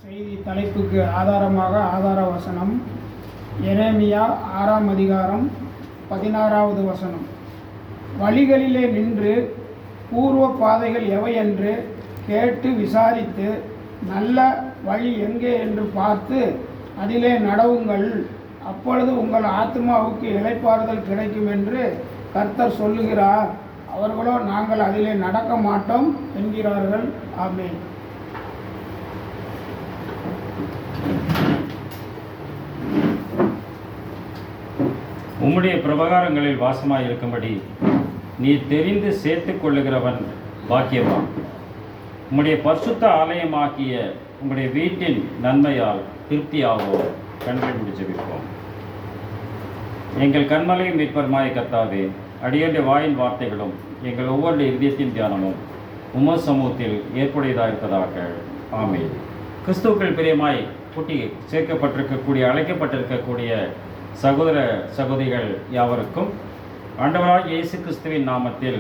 செய்தி தலைப்புக்கு ஆதாரமாக ஆதார வசனம் எரேமியா 6ஆம் அதிகாரம் 16வது வசனம். வழிகளிலே நின்று பூர்வ பாதைகள் எவையென்று கேட்டு விசாரித்து நல்ல வழி எங்கே என்று பார்த்து அதிலே நடவுங்கள், அப்பொழுது உங்கள் ஆத்மாவுக்கு இளைப்பாறுதல் கிடைக்கும் என்று கர்த்தர் சொல்லுகிறார். அவர்களோ நாங்கள் அதிலே நடக்க மாட்டோம் என்கிறார்கள். ஆமென். உம்முடைய பிரபகாரங்களில் வாசமாய் இருக்கும்படி நீ தெரிந்து சேர்த்து கொள்ளுகிறவன் பாக்கியவான். உம்முடைய பரிசுத்த ஆலயமாக்கிய உம்முடைய வீட்டின் நன்மையால் திருப்தியாவோம். கண்களை முடிச்சு வைப்போம். எங்கள் கண்மலையும் மீட்பருமாய கர்த்தாவே, அடியேண்ட வாயின் வார்த்தைகளும் எங்கள் ஒவ்வொரு இதயத்தின் தியானமும் உம சமூகத்தில் ஏற்புடையதாக இருப்பதாக. ஆமென். கிறிஸ்துவுக்குள் பிரியமாய் கூட்டி சேர்க்கப்பட்டிருக்கக்கூடிய அழைக்கப்பட்டிருக்கக்கூடிய சகோதர சகோதரிகள் யாவருக்கும் ஆண்டவராகிய இயேசு கிறிஸ்துவின் நாமத்தில்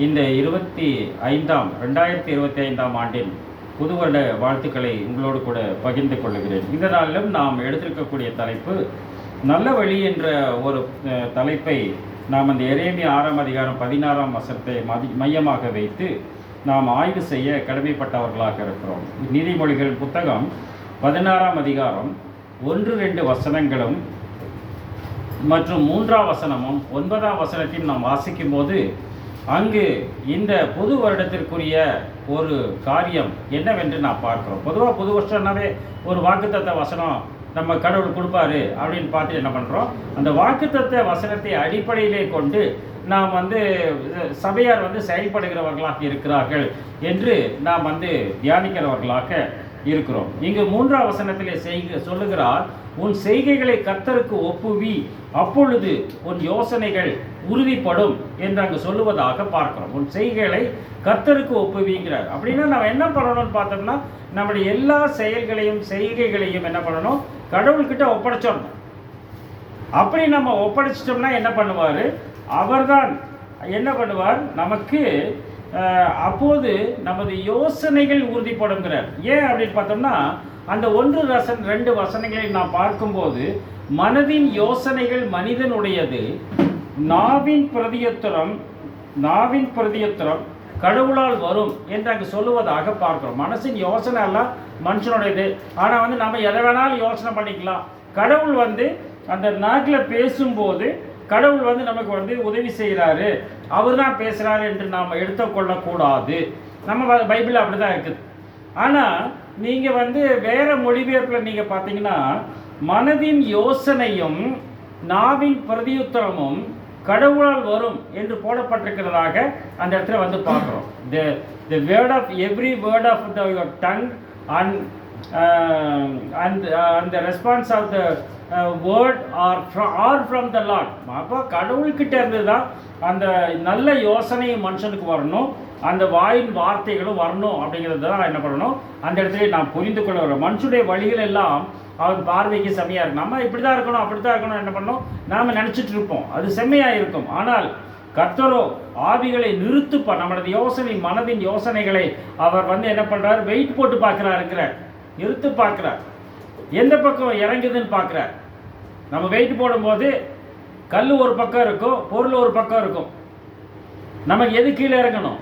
இந்த 2025ஆம் ஆண்டின் புது வருட வாழ்த்துக்களை உங்களோடு கூட பகிர்ந்து கொள்ளுகிறேன். இந்த நாளிலும் நாம் எடுத்திருக்கக்கூடிய தலைப்பு நல்ல வழி என்ற ஒரு தலைப்பை நாம் அந்த எரேமியா 6ஆம் அதிகாரம் 16ஆம் வசனத்தை மையமாக வைத்து நாம் ஆய்வு செய்ய கடமைப்பட்டவர்களாக இருக்கிறோம். நீதிமொழிகள் புத்தகம் 16ஆம் அதிகாரம் 1-2 வசனங்களும் மற்றும் 3ஆம் வசனமும் 9ஆம் வசனத்தையும் நாம் வாசிக்கும் போது அங்கு இந்த புது வருடத்திற்குரிய ஒரு காரியம் என்னவென்று நாம் பார்க்கிறோம். பொதுவாக புது வருஷம்னாவே ஒரு வாக்குத்தத்த வசனம் நம்ம கடவுள் கொடுப்பாரு அப்படின்னு பார்த்து என்ன பண்ணுறோம், அந்த வாக்குத்தத்த வசனத்தை அடிப்படையிலே கொண்டு நாம் சபையார் செயல்படுகிறவர்களாக இருக்கிறார்கள் என்று நாம் தியானிக்கிறவர்களாக இருக்கிறோம். இங்கு 3ஆம் வசனத்திலே சொல்லுகிறார், உன் செய்கைகளை கர்த்தருக்கு ஒப்புவி, அப்பொழுது உன் யோசனைகள் உறுதிப்படும் என்று அங்கு சொல்லுவதாக பார்க்கிறோம். உன் செய்கைகளை கர்த்தருக்கு ஒப்புவிங்கிறார். அப்படின்னா நம்ம என்ன பண்ணணும்னு பார்த்தோம்னா, நம்முடைய எல்லா செயல்களையும் செய்கைகளையும் என்ன பண்ணணும், கடவுள்கிட்ட ஒப்படைச்சிடணும். அப்படி நம்ம ஒப்படைச்சிட்டோம்னா என்ன பண்ணுவார், அவர்தான் என்ன பண்ணுவார், நமக்கு அப்போது நமது யோசனைகள் உறுதிப்படுங்கிறார். ஏன் அப்படின்னு பார்த்தோம்னா, அந்த 1-2 வசனங்களை நாம் பார்க்கும்போது மனதின் யோசனைகள் மனிதனுடையது, நாவின் பிரதியுத்தரம் கடவுளால் வரும் என்று அங்கு சொல்லுவதாக பார்க்கிறோம். மனசின் யோசனை எல்லாம் மனுஷனுடையது. ஆனால் நம்ம எதை வேணாலும் யோசனை பண்ணிக்கலாம். கடவுள் அந்த நாட்டில் பேசும்போது கடவுள் நமக்கு உதவி செய்கிறாரு, அவர் தான் பேசுகிறாரு என்று நாம் எடுத்துக்கொள்ளக்கூடாது. நம்ம பைபிள் அப்படி தான் இருக்குது. ஆனால் நீங்கள் வேறு மொழிபெயர்ப்பில் நீங்கள் பார்த்தீங்கன்னா, மனதின் யோசனையும் நாவின் பிரதியுத்தரமும் கடவுளால் வரும் என்று போடப்பட்டிருக்கிறதாக அந்த இடத்துல பார்க்குறோம். the word of every word of your tongue and the response of the word are from the Lord. அப்போ கடவுள்கிட்ட இருந்து தான் அந்த நல்ல யோசனையும் மனுஷனுக்கு வரணும், அந்த வாயின் வார்த்தைகளும் வரணும். அப்படிங்கிறது தான் என்ன பண்ணணும், அந்த இடத்துல நாம் புரிந்து கொள்ள வரோம். மனுஷனுடைய வழிகள் எல்லாம் அவன் பார்வைக்கு செம்மையாக இருக்கும். நம்ம இப்படி தான் இருக்கணும், அப்படி தான் இருக்கணும் என்ன பண்ணணும் நாம் நினச்சிட்டு இருப்போம், அது செம்மையாக இருக்கும். ஆனால் கர்த்தரோ ஆவிகளை நிறுத்துப்பார். நம்மளது யோசனை மனதின் யோசனைகளை அவர் என்ன பண்ணுறார், வெயிட் போட்டு பார்க்குறாருங்கிறார், நிறுத்து பார்க்குறார், எந்த பக்கம் இறங்குதுன்னு பார்க்குறார். நம்ம வெயிட் போடும்போது கல் ஒரு பக்கம் இருக்கும், பொருள் ஒரு பக்கம் இருக்கும். நமக்கு எது கீழே இறங்கணும்,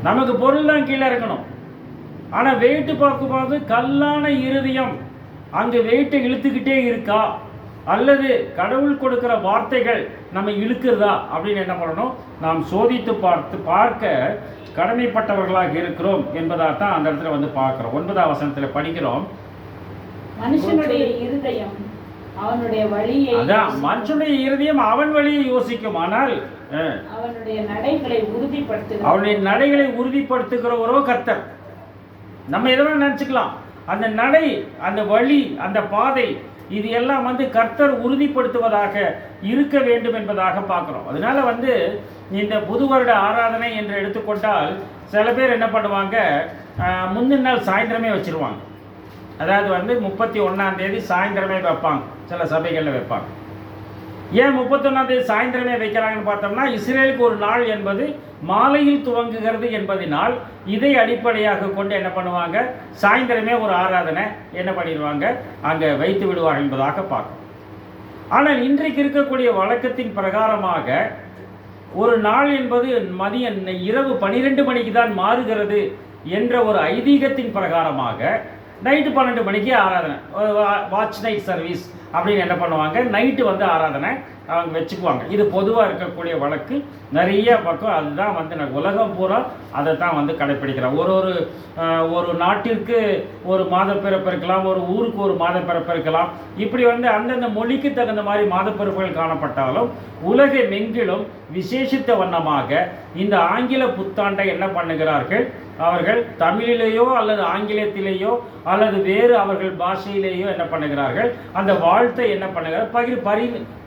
நமக்கு பொருள் தான் கீழே இறங்கணும். ஆனால் வெயிட்டு பார்க்கும்போது கல்லான இருதயம் அங்கே வெயிட்டை இழுத்துக்கிட்டே இருக்கா, அல்லது கடவுள் கொடுக்குற வார்த்தைகள் நம்ம இழுக்கிறதா அப்படின்னு என்ன பண்ணணும், நாம் சோதித்து பார்க்க கடமைப்பட்டவர்களாக இருக்கிறோம் என்பதாக தான் அந்த இடத்துல பார்க்குறோம். 9ஆம் வசனத்தில் படிக்கிறோம், மனுஷனுடைய இருதயம் அவனுடைய வழியை, அதான் மனுஷனுடைய இருதயம் அவன் வழியை யோசிக்கும், ஆனால் அவனுடைய நடைகளை உறுதிப்படுத்துகிறவரோ கர்த்தர். நம்ம எதெல்லாம் நினச்சிக்கலாம், அந்த நடை, அந்த வழி, அந்த பாதை, இது எல்லாம் கர்த்தர் உறுதிப்படுத்துவதாக இருக்க வேண்டும் என்பதாக பார்க்குறோம். அதனால இந்த புது வருட ஆராதனை என்று எடுத்துக்கொண்டால் சில பேர் என்ன பண்ணுவாங்க, முந்தின நாள் சாயந்தரமே வச்சுருவாங்க. அதாவது 31ஆம் தேதி சாயந்தரமே வைப்பாங்க, சில சபைகளில் வைப்பாங்க. ஏன் 31ஆம் தேதி சாயந்தரமே வைக்கிறாங்கன்னு பார்த்தோம்னா, இஸ்ரேலுக்கு ஒரு நாள் என்பது மாலையில் துவங்குகிறது என்பதனால் இதை அடிப்படையாக கொண்டு என்ன பண்ணுவாங்க, சாயந்தரமே ஒரு ஆராதனை என்ன பண்ணிடுவாங்க, அங்கே வைத்து விடுவார்கள் என்பதாக பார்க்கும். ஆனால் இன்றைக்கு இருக்கக்கூடிய வழக்கத்தின் பிரகாரமாக ஒரு நாள் என்பது மதியம் இரவு 12 மணிக்கு தான் மாறுகிறது என்ற ஒரு ஐதீகத்தின் பிரகாரமாக நைட்டு 12 மணிக்கு ஆராதனை, வாட்ச் நைட் சர்வீஸ் அப்படின்னு என்ன பண்ணுவாங்க, நைட்டு வந்து ஆராதனை அவங்க வச்சுக்குவாங்க. இது பொதுவாக இருக்கக்கூடிய வழக்கு. நிறைய பக்கம் அதுதான் வந்து உலகம் பூரா அதை தான் வந்து கடைப்பிடிக்கிறோம். ஒரு நாட்டிற்கு ஒரு மாதப்பிறப்பு இருக்கலாம், ஒரு ஊருக்கு ஒரு மாதப்பிறப்பு இருக்கலாம். இப்படி வந்து அந்தந்த மொழிக்கு தகுந்த மாதிரி மாதப்பிறப்புகள் காணப்பட்டாலும் உலகமெங்கிலும் விசேஷித்த வண்ணமாக இந்த ஆங்கில புத்தாண்டை என்ன பண்ணுகிறார்கள், அவர்கள் தமிழிலேயோ அல்லது ஆங்கிலத்திலேயோ அல்லது வேறு அவர்கள் பாஷையிலேயோ என்ன பண்ணுகிறார்கள், அந்த வாழ்த்தை என்ன பண்ணுகிறார்,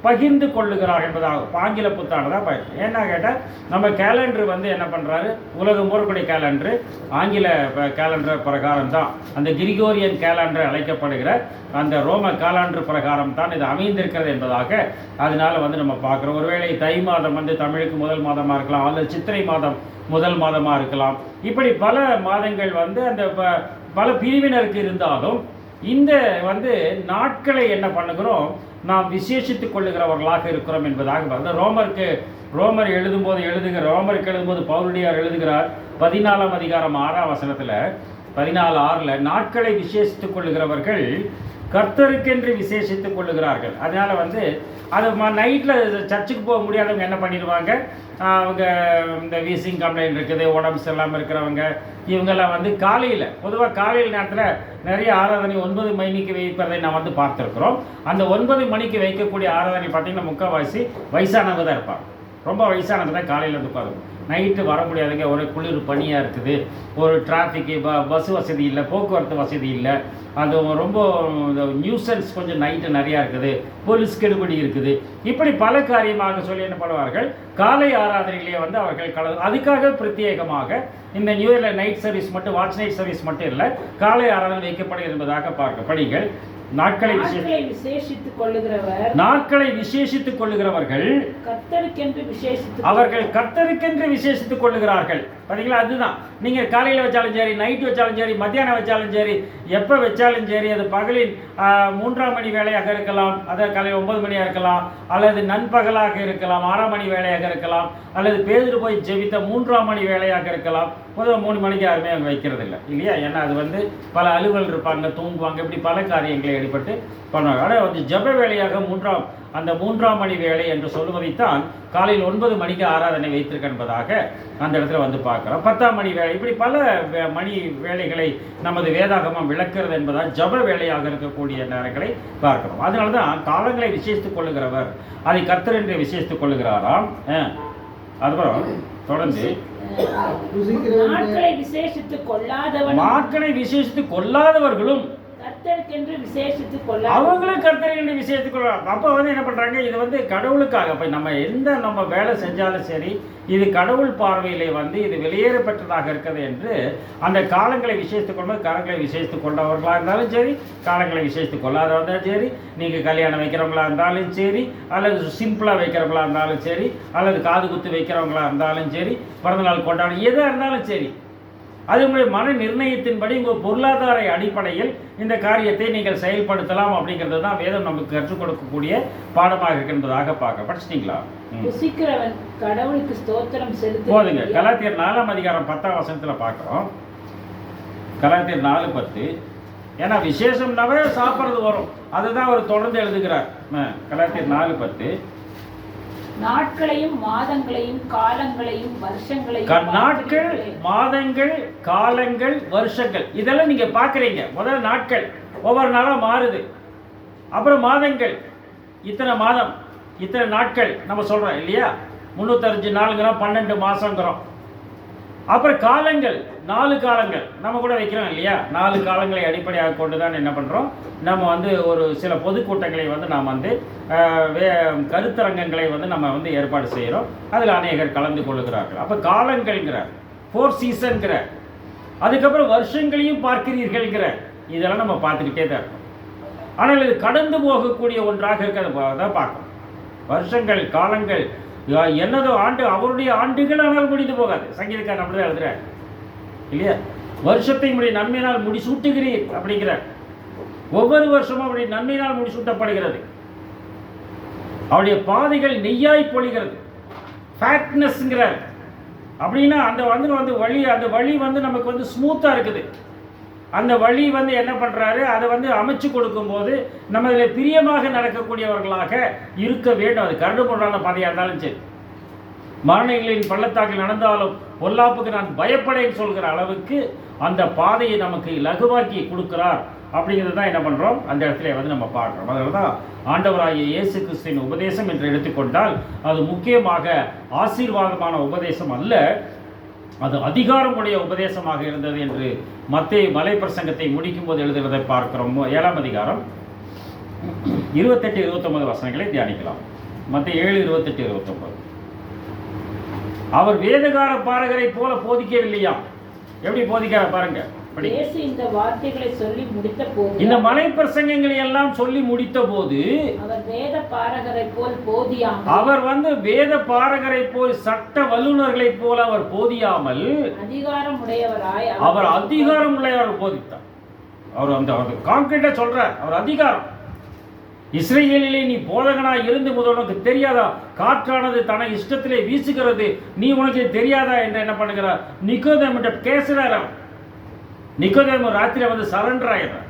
பகிர்ந்து கொள்ளுகிறார்கள் என்பதாக ஆங்கில புத்தாண்டு தான் என்ன கேட்டால், நம்ம கேலண்டர் வந்து என்ன பண்ணுறாரு, உலகம் ஊரக்கூடிய கேலண்டரு ஆங்கில கேலண்டர் பிரகாரம் தான், அந்த கிரிகோரியன் கேலண்டர் அழைக்கப்படுகிற அந்த ரோம கேலண்டர் பிரகாரம் தான் இது அமைந்திருக்கிறது என்பதாக. அதனால வந்து நம்ம பார்க்குறோம். ஒருவேளை தை மாதம் வந்து தமிழுக்கு முதல் மாதமாக இருக்கலாம், அல்லது சித்திரை மாதம் முதல் மாதமாக இருக்கலாம். இப்படி பல மாதங்கள் வந்து அந்த பல பிரிவினருக்கு இருந்தாலும் இந்த வந்து நாட்களை என்ன பண்ணுகிறோம், நாம் விசேஷித்துக் கொள்ளுகிறவர்களாக இருக்கிறோம் என்பதாக. அந்த ரோமருக்கு எழுதும்போது பவுலடியார் எழுதுகிறார் 14ஆம் அதிகாரம் 6ஆம் வசனத்தில் 14:6 நாட்களை விசேஷித்துக் கொள்ளுகிறவர்கள் கர்த்தருக்கென்று விசேஷித்துக் கொள்ளுகிறார்கள். அதனால வந்து அது நைட்டில் சர்ச்சுக்கு போக முடியாதவங்க என்ன பண்ணிடுவாங்க, அவங்க இந்த வீசிங் கம்ப்ளைண்ட் இருக்குது, உடம்பு சரியில்லாமல் இருக்கிறவங்க, இவங்கெல்லாம் வந்து காலையில், பொதுவாக காலையில் நேரத்தில் நிறைய ஆராதனை 9 மணிக்கு வைப்பதை நான் வந்து பார்த்துருக்குறோம். அந்த 9 மணிக்கு வைக்கக்கூடிய ஆராதனை பார்த்திங்கன்னா முக்கால்வாசி வயசானவங்க தான் இருப்பாங்க. ரொம்ப வயசானவங்க தான் காலையில் வந்து பாருங்க. நைட்டு வர முடியாதுங்க, ஒரு குளிர் பனியாக இருக்குது, ஒரு டிராஃபிக்கு பஸ் வசதி இல்லை, போக்குவரத்து வசதி இல்லை, அது ரொம்ப நியூசன்ஸ் கொஞ்சம் நைட்டு நிறையா இருக்குது, போலீஸ் கெடுபடி இருக்குது, இப்படி பல காரியமாக சொல்லி என்ன பண்ணுவார்கள், காலை ஆராதனையிலேயே வந்து அவர்கள் அதுக்காக பிரத்யேகமாக இந்த நியூ இயரில் நைட் சர்வீஸ் மட்டும், வாட்ச் நைட் சர்வீஸ் மட்டும் இல்லை, காலை ஆராதனை வைக்கப்படும் என்பதாக பார்க்க படிகள். நாட்களை விசேஷித்துக் கொள்ளுகிறவர்கள் அவர்கள் கர்த்தருக்கென்று விசேஷித்துக் கொள்ளுகிறார்கள். பார்த்தீங்களா, அதுதான். நீங்கள் காலையில் வச்சாலும் சரி, நைட்டு வச்சாலும் சரி, மத்தியானம் வச்சாலும் சரி, எப்போ வச்சாலும் சரி, அது பகலின் 3ஆம் மணி வேலையாக இருக்கலாம், அதாவது காலையில் 9 மணியாக இருக்கலாம், அல்லது நண்பகலாக இருக்கலாம், 6ஆம் மணி வேலையாக இருக்கலாம், அல்லது பேதுரு போய் ஜெபித்த 3ஆம் மணி வேலையாக இருக்கலாம். பொதுவாக 3 மணிக்கு யாருமே அங்கே வைக்கிறது இல்லை இல்லையா, ஏன்னா அது வந்து பல அலுவல் இருப்பாங்க, தூங்குவாங்க, இப்படி பல காரியங்களை ஈடுபட்டு பண்ணுவாங்க. ஆனால் வந்து ஜெப வேலையாக 3ஆம் மணி வேலை என்று சொல்லுவதைத்தான் காலையில் 9 மணிக்கு ஆராதனை வைத்திருக்க என்பதாக அந்த இடத்துல வந்து பார்க்குறோம். 10ஆம் மணி வேலை, இப்படி பல மணி வேலைகளை நமது வேதாகமம் விளக்குறது என்பதால் ஜப வேலையாக இருக்கக்கூடிய நேரங்களை பார்க்கிறோம். அதனால தான் காலங்களை விசேஷித்துக் கொள்ளுகிறவர் அதை கர்த்தர் என்று விசேஷித்துக் கொள்ளுகிறாராம். அதுக்கப்புறம் தொடர்ந்து நாட்களை விசேஷித்துக் கொள்ளாதவர்களும் அவங்களும் கர்த்தருக்கென்று விசேஷித்துக் கொள்வாங்க. அப்போ வந்து என்ன பண்றாங்க, இது வந்து கடவுளுக்காக. அப்ப நம்ம வேலை செஞ்சாலும் சரி, இது கடவுள் பார்வையிலே வந்து இது வெளியேறப்பட்டதாக இருக்கிறது என்று அந்த காலங்களை விசேஷித்துக் கொள்வது, காலங்களை விசேஷித்துக் கொண்டவர்களாக இருந்தாலும் சரி, காலங்களை விசேஷித்துக் கொள்ளாதவர்களாக இருந்தாலும் சரி, நீங்க கல்யாணம் வைக்கிறவங்களா இருந்தாலும் சரி, அல்லது சிம்பிளா வைக்கிறவங்களா இருந்தாலும் சரி, அல்லது காது குத்து வைக்கிறவங்களா இருந்தாலும் சரி, பிறந்தநாள் கொண்டாடும் எதாக இருந்தாலும் சரி, அது உங்களுடைய மன நிர்ணயத்தின்படி உங்கள் பொருளாதார அடிப்படையில் இந்த காரியத்தை நீங்கள் செயல்படுத்தலாம் அப்படிங்கிறது தான் வேதம் நமக்கு கற்றுக் கொடுக்கக்கூடிய பாடமாக இருக்கின்றதாக பார்க்க. படிச்சிட்டீங்களா? போதுங்க. கலாத்தியர் 4ஆம் அதிகாரம் 10ஆம் வசனத்தில் பார்க்குறோம். கலாத்தியர் 4:10. ஏன்னா விசேஷம்னாவே சாப்பிட்றது வரும், அதுதான் அவர் தொடர்ந்து எழுதுகிறார். கலாத்தியர் 4:10. நாட்களையும் மாதங்களையும் காலங்களையும் வருஷங்களையும், நாட்கள், மாதங்கள், காலங்கள், வருஷங்கள் இதெல்லாம் நீங்க பாக்குறீங்க. முதல்ல நாட்கள் ஒவ்வொரு நாளாக மாறுது, அப்புறம் மாதங்கள், இத்தனை மாதம், இத்தனை நாட்கள் நம்ம சொல்றோம் இல்லையா, 365 நாளுங்கிறோம், 12 மாசங்கிறோம். அப்புறம் காலங்கள், 4 காலங்கள் நம்ம கூட வைக்கிறோம் இல்லையா. 4 காலங்களை அடிப்படையாக கொண்டு தான் என்ன பண்ணுறோம், நம்ம வந்து ஒரு சில பொதுக்கூட்டங்களை வந்து நாம் வந்து கருத்தரங்கங்களை வந்து நம்ம வந்து ஏற்பாடு செய்கிறோம். அதில் அநேகர் கலந்து கொள்ளுகிறார்கள். அப்போ காலங்கள்ங்கிறார், 4 சீசன்கிறார். அதுக்கப்புறம் வருஷங்களையும் பார்க்கிறீர்கள்ங்கிறார். இதெல்லாம் நம்ம பார்த்துக்கிட்டே தான் இருக்கோம். ஆனால் இது கடந்து போகக்கூடிய ஒன்றாக இருக்கிறத தான் பார்க்கணும். வருஷங்கள் காலங்கள் என்னதோ ஆண்டு அவருடைய ஆண்டுகள் ஆனால் முடிந்து போகாது. சங்கீதக்காரன் அப்படிதான் எழுதுறார் இல்லையா? வருஷத்தை உடைய நன்மையினால் முடிசூட்டுகிறீர் அப்படிங்கிறார். ஒவ்வொரு வருஷமும் அவருடைய நன்மையினால் முடிசூட்டப்படுகிறது. அவருடைய பாதைகள் நெய்யாய் பொழிகிறது. ஃபேட்னஸ்ங்கிறார். அப்படின்னா அந்த வழி, அந்த வழி நமக்கு ஸ்மூத்தாக இருக்குது. அந்த வழி என்ன பண்ணுறாரு, அதை அமைச்சு கொடுக்கும்போது நம்ம இதில் பிரியமாக நடக்கக்கூடியவர்களாக இருக்க வேண்டும். அது கரடு முரடான பாதையாக இருந்தாலும் சரி, மரணிகளின் பள்ளத்தாக்கில் நடந்தாலும் பொல்லாப்புக்கு நான் பயப்படேன்னு சொல்கிற அளவுக்கு அந்த பாதையை நமக்கு லகுவாக்கி கொடுக்கிறார். அப்படிங்கிறது தான் என்ன பண்ணுறோம், அந்த இடத்துல நம்ம பார்க்குறோம். அதனால தான் ஆண்டவராகிய இயேசு கிறிஸ்துவின் உபதேசம் என்று எடுத்துக்கொண்டால் அது முக்கியமாக ஆசீர்வாதமான உபதேசம் அல்ல, அது அதிகாரமுடைய உபதேசமாக இருந்தது என்று மத்தேயு மலை பிரசங்கத்தை முடிக்கும் போது எழுதுகிறதை பார்க்கிறோம். 7ஆம் அதிகாரம் 28-29 வசனங்களை தியானிக்கலாம். மத்தேயு 7:28-29. அவர் வேதகார பாரகரை போல போதிக்கவில்லையா? எப்படி போதிக்கிறார் பாருங்க. இயேசு இந்த வார்த்தைகளை சொல்லி முடித்த போது, இந்த மலை பிரசங்கங்களை எல்லாம் சொல்லி முடித்த போது, அவர் வேத பாரகரை போல் போதியாமல், அவர் வேத பாரகரை போல் சட்ட வல்லுநர்களை போல அவர் போதியாமல் அதிகாரம் உடையவராய், அவர் அதிகாரம் உடையவர் போதித்தார். அவர் அந்த கான்கிரீட்டா சொல்றார், அவர் அதிகாரம். இஸ்ரேலிலே நீ போதகனாய் இருந்து உனக்கு தெரியாதா? காற்றானது தன இஷ்டத்திலே வீசுகிறது, நீ உனக்கு தெரியாதா என்று என்ன பண்ணுகிறார்? நிக்கோதேமுட்ட பேசுறார். நிக்கோதேமு ராத்திரி சரண்டர் ஆகிறார்.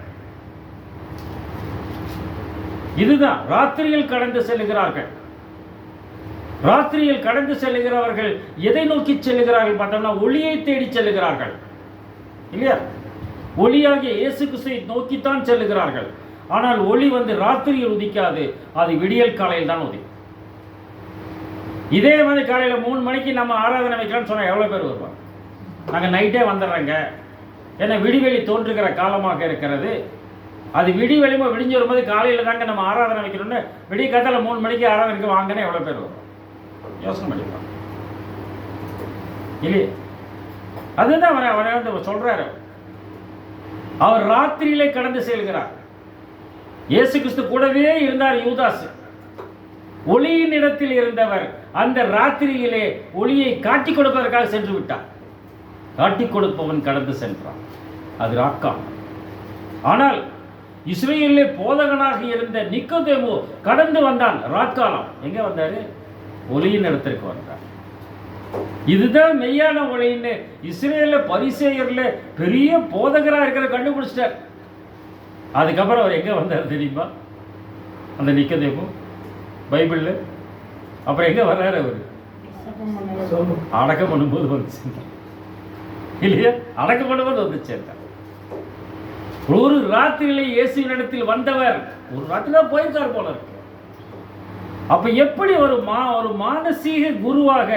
இதுதான் ராத்திரியில் கடந்து செல்லுகிறார்கள். ராத்திரியில் கடந்து செல்லுகிறவர்கள் எதை நோக்கி செல்லுகிறார்கள் பார்த்தோம்னா ஒளியை தேடி செல்லுகிறார்கள் இல்லையா? ஒளியாகிய இயேசு கிறிஸ்துவை நோக்கித்தான் செல்லுகிறார்கள். ஆனால் ஒளி ராத்திரியில் உதிக்காது, அது விடியல் காலையில் தான் உதிக்கும். இதே காலையில் 3 மணிக்கு நம்ம ஆராதனை வைக்கலாம்னு சொன்னால் எவ்வளோ பேர் வருவாங்க? நாங்கள் நைட்டே வந்துடுறோங்க, ஏன்னா விடிவெளி தோன்றுகிற காலமாக இருக்கிறது. அது விடிவெளிமா விடிஞ்சு வரும்போது காலையில் தாங்க நம்ம ஆராதனை வைக்கணும்னு விடிய காத்தால 3 மணிக்கு ஆராதனைக்கு வாங்கினா எவ்வளோ பேர் வரும்? யோசனை பண்ணிப்பாங்க இல்லையே? அதுதான் அவர் சொல்றாரு. அவர் ராத்திரியிலே கடந்து செல்கிறார். இயேசு கிறிஸ்து கூடவே இருந்தார் யூதாஸ். ஒளியின் இடத்தில் இருந்தவர் அந்த ராத்திரியிலே ஒளியை காட்டி கொடுப்பதற்காக சென்று விட்டார். காட்டி கொடுப்பவன் கடந்து சென்றான், அது ராக்காம். ஆனால் இஸ்ரேலிலே போதகனாக இருந்த நிக்கோதேமு கடந்து வந்தான். ராக்காலம் எங்க வந்தாரு? ஒளியின் இடத்திற்கு வந்தார். இதுதான் மெய்யான ஒளின்னு இஸ்ரேல்ல பரிசேயர்ல பெரிய போதகராக இருக்கிற கண்டுபிடிச்சிட்டார். அதுக்கப்புறம் அவர் எங்க வந்தார் தெரியுமா? அந்த நிக்கோதேமு பைபிள்ல அப்புறம் எங்க வர்றாரு? அவர் அடக்கம் பண்ணும்போது வந்துச்சு இல்லையா? அடக்கம் பண்ணும்போது வந்துச்சு. ஒரு ராத்திரியிலே இயேசுவின் இடத்தில் வந்தவர் ஒரு ராத்திரில போயிருக்கார் போல இருக்கு. அப்ப எப்படி ஒரு மானசீக குருவாக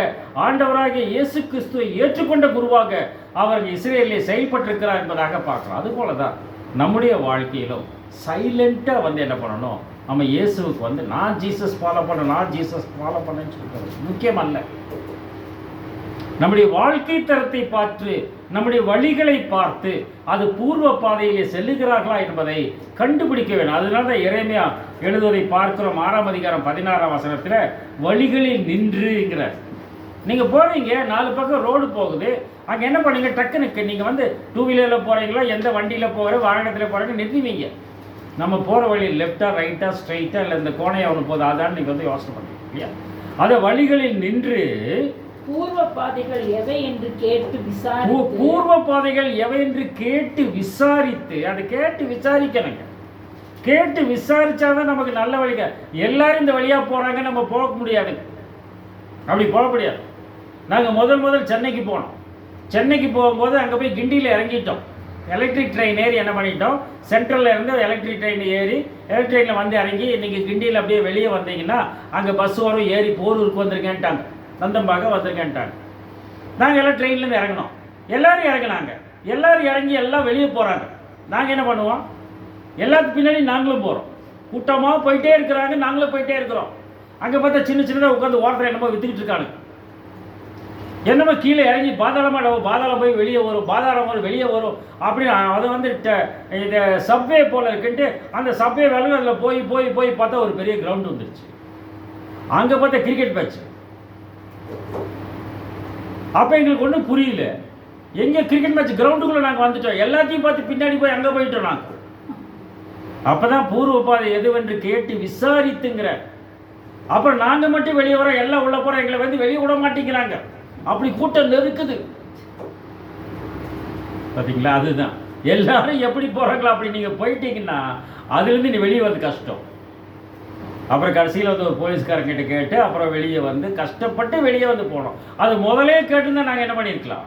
ஆண்டவராகிய இயேசு கிறிஸ்துவை ஏற்றுக்கொண்ட குருவாக அவர் இஸ்ரேலிலே செயல்பட்டிருக்கிறார் என்பதாக பார்க்கலாம். அது போலதான் நம்முடைய வாழ்க்கையிலும் சைலண்டா என்ன பண்ணணும், நம்ம இயேசுவுக்கு நான் ஜீசஸ் ஃபாலோ பண்ணேன்னு சொல்றது முக்கியம் அல்ல. நம்முடைய வாழ்க்கை தரத்தை பார்த்து நம்முடைய வழிகளை பார்த்து அது பூர்வ பாதையிலே செல்லுகிறார்களா என்பதை கண்டுபிடிக்க வேண்டும். அதனால தான் எரேமியா எழுதுவதை பார்க்கிறோம். 6ஆம் அதிகாரம் 16ஆம் வசனத்தில் வழிகளில் நின்றுங்கிற. நீங்கள் போகிறீங்க, 4 பக்கம் ரோடு போகுது, அங்கே என்ன பண்ணுங்க, டக்குனுக்கு நீங்கள் 2 வீலரில் போகிறீங்களோ எந்த வண்டியில் போகிற வாகனத்தில் போகிறீங்க நிறுத்திவீங்க. நம்ம போகிற வழி லெஃப்டா ரைட்டா ஸ்ட்ரைட்டா இல்லை இந்த கோணையை அவனு போகுது, அதான் நீங்கள் யோசனை பண்ணுறீங்க இல்லையா? அதை வழிகளில் நின்று பூர்வ பாதைகள் எவை என்று கேட்டு விசாரித்து, பூர்வ பாதைகள் எவை என்று கேட்டு விசாரித்து, அதை கேட்டு விசாரிக்கணுங்க. கேட்டு விசாரிச்சாதான் நமக்கு நல்ல வழிங்க. எல்லாரும் இந்த வழியா போறாங்க, நம்ம போக முடியாது, அப்படி போக முடியாது. நாங்கள் முதல் சென்னைக்கு போனோம். சென்னைக்கு போகும்போது அங்கே போய் கிண்டியில் இறங்கிட்டோம். எலக்ட்ரிக் ட்ரெயின் ஏறி என்ன பண்ணிட்டோம், சென்ட்ரலில் இருந்து எலக்ட்ரிக் ட்ரெயின் ஏறி எலக்ட்ரிக் ட்ரெயினில் இறங்கி இன்றைக்கி கிண்டியில் அப்படியே வெளியே வந்தீங்கன்னா அங்கே பஸ் வரும், ஏறி போரூருக்கு வந்திருக்கேன்ட்டாங்க, நந்தம்பாக வந்திருக்கேன்ட்டாங்க. நாங்கள் எல்லாம் ட்ரெயின்லேருந்து இறங்கினோம். எல்லோரும் இறங்கினாங்க. எல்லோரும் இறங்கி எல்லாம் வெளியே போகிறாங்க. நாங்கள் என்ன பண்ணுவோம், எல்லாத்துக்கு பின்னாடி நாங்களும் போகிறோம். கூட்டமாக போயிட்டே இருக்கிறாங்க, நாங்களும் போயிட்டே இருக்கிறோம். அங்கே பார்த்தா சின்னதாக உட்காந்து ஓரத்தில் என்னமோ விற்றுக்கிட்டு இருக்காங்க. என்னமோ கீழே இறங்கி பாதாளம் போய் வெளியே வரும், பாதாளம் வெளியே வரும் அப்படின்னு அது இது சப்வே போல் இருக்குன்ட்டு அந்த சப்வே விலகு அதில் போய் பார்த்தா ஒரு பெரிய கிரவுண்டு வந்துருச்சு. அங்கே பார்த்தா கிரிக்கெட் மேட்ச். அப்போ எங்களுக்கு ஒன்றும் புரியல. எங்கே கிரிக்கெட் மேட்ச் கிரவுண்டுக்குள்ளே நாங்கள் வந்துட்டோம், எல்லாத்தையும் பார்த்து பின்னாடி போய் அங்கே போயிட்டோம் நாங்கள். அப்போ தான் பூர்வ பாதை எதுவென்று கேட்டு விசாரித்துங்கிற. அப்புறம் நாங்கள் மட்டும் வெளியே வரோம், எல்லாம் உள்ள போகிறோம், எங்களை வந்து வெளியே விட மாட்டேங்கிறாங்க. அப்படி கூட்டம் நெருக்குது பார்த்தீங்களா. அதுதான் எல்லாரும் எப்படி போகிறாங்களோ அப்படி நீங்கள் போயிட்டீங்கன்னா அதுலேருந்து நீ வெளியே வந்து கஷ்டம். அப்புறம் கடைசியில் வந்து ஒரு போலீஸ்காரங்கிட்ட கேட்டு அப்புறம் வெளியே வந்து கஷ்டப்பட்டு வெளியே வந்து போனோம். அது முதலே கேட்டுருந்தா நாங்கள் என்ன பண்ணியிருக்கலாம்,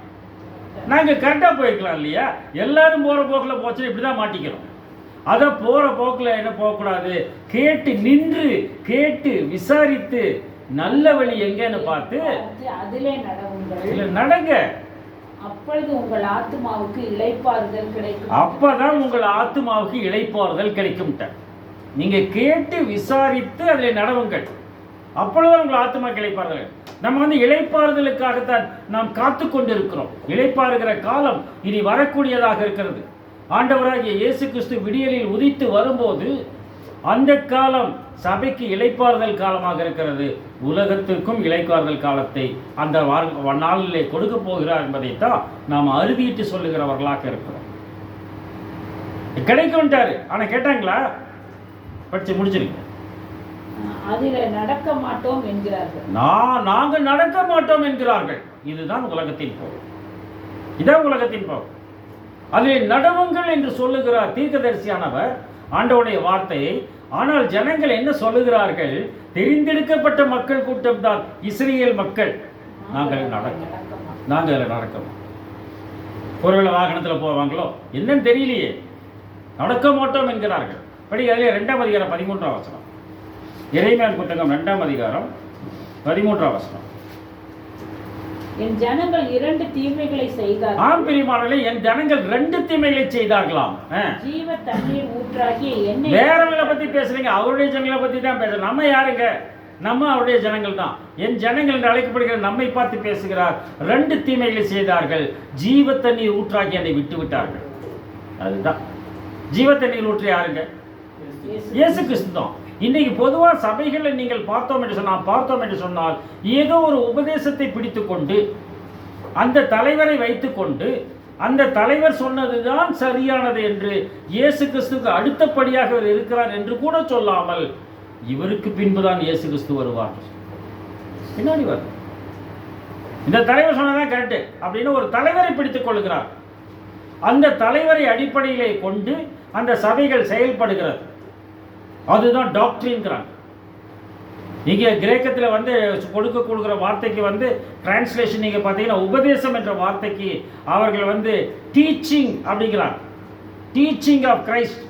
நாங்கள் கரெக்டாக போயிருக்கலாம் இல்லையா. எல்லாரும் போகிற போக்கில் போச்சு, இப்படி தான் மாட்டிக்கிறோம். அதை போகிற போக்கில் என்ன போகக்கூடாது, கேட்டு நின்று கேட்டு விசாரித்து நல்ல வழி எங்கன்னு பார்த்து அதிலே நடவுங்கள். இல்லை நடங்க. அப்பொழுது உங்கள் ஆத்மாவுக்கு இளைப்பாறுதல் கிடைக்கும். அப்பதான் உங்கள் ஆத்மாவுக்கு இளைப்பாறுதல் கிடைக்கும். நீங்க கேட்டு விசாரித்து அதில் நடவுங்கள், அப்பொழுதுதான் உங்கள் ஆத்மா இளைப்பாறுதல். நம்ம வந்து இளைப்பாறுதலுக்காகத்தான் நாம் காத்து கொண்டிருக்கிறோம். இளைப்பாறுகிற காலம் இனி வரக்கூடியதாக இருக்கிறது. ஆண்டவராகிய இயேசு கிறிஸ்து விடியலில் உதித்து வரும்போது அந்த காலம் சபைக்கு இளைப்பாறுதல் காலமாக இருக்கிறது. உலகத்திற்கும் இளைப்பாறுதல் காலத்தை அந்த நாளிலே கொடுக்க போகிறார் என்பதைத்தான் நாம் அறுதிட்டு சொல்லுகிறவர்களாக இருக்கிறோம். கிடைக்கும்ட்டாரு, ஆனா கேட்டாங்களா, படிச்சு முடிச்சிருக்க. அதில் நடக்க மாட்டோம் என்கிறார்கள். நாங்கள் நடக்க மாட்டோம் என்கிறார்கள். இதுதான் உலகத்தின் போக்கு, இதான் உலகத்தின் போக்கு. அதில் நடவுங்கள் என்று சொல்லுகிறார் தீர்க்கதரிசியானவர் ஆண்டவருடைய வார்த்தையை. ஆனால் ஜனங்கள் என்ன சொல்லுகிறார்கள், தெரிந்தெடுக்கப்பட்ட மக்கள் கூட்டம் தான் இஸ்ரேல் மக்கள், நாங்கள் நடக்க ஒருவேளை வாகனத்தில் போவாங்களோ என்னன்னு தெரியலையே, நடக்க மாட்டோம் என்கிறார்கள். படி அதிலே 2ஆம் அதிகாரம் 13ஆம் வசனம். எரேமியாவின் புத்தகம் 2ஆம் அதிகாரம் 13ஆம் வசனம். என் ஜனங்கள் 2 தீமைகளை செய்தார்கள். ஆம் பிரியமானவர்களே, என் ஜனங்கள் 2 தீமைகளை செய்தார்களாம். ஜீவ தண்ணீர் ஊற்றாகிய எண்ணெய். வேறவங்களை பத்தி பேசுறீங்க, அவருடைய ஜனங்களை பத்தி தான் பேசுறோம். நம்ம யாருங்க, நம்ம அவருடைய ஜனங்கள் தான். என் ஜனங்கள் என்று அழைக்கப்படுகிற நம்மை பார்த்து பேசுகிறார். 2 தீமைகளை செய்தார்கள், ஜீவ தண்ணீர் ஊற்றாகி என்னை விட்டு விட்டார்கள். அதுதான் ஜீவ தண்ணீர் ஊற்று யாருங்க, இயேசு கிறிஸ்து தான். இன்னைக்கு பொதுவாக சபைகளில் நீங்கள் பார்த்தோம் என்று சொன்னால் ஏதோ ஒரு உபதேசத்தை பிடித்து கொண்டு அந்த தலைவரை வைத்துக்கொண்டு அந்த தலைவர் சொன்னதுதான் சரியானது என்று இயேசு கிறிஸ்துக்கு அடுத்தபடியாக அவர் இருக்கிறார் என்று கூட சொல்லாமல் இவருக்கு பின்புதான் இயேசு கிறிஸ்து வருவார். பின்னாடி வரும், இந்த தலைவர் சொன்னதான் கரெக்டு அப்படின்னு ஒரு தலைவரை பிடித்துக் கொள்கிறார். அந்த தலைவரை அடிப்படையிலே கொண்டு அந்த சபைகள் செயல்படுகிறது. அதுதான் டாக்டரின்கிறாங்க. இங்கே கிரேக்கத்தில் வந்து கொடுக்கிற வார்த்தைக்கு வந்து டிரான்ஸ்லேஷன் நீங்கள் பார்த்தீங்கன்னா உபதேசம் என்ற வார்த்தைக்கு அவர்கள் வந்து டீச்சிங் அப்படிங்கிறாங்க. Teaching of Christ,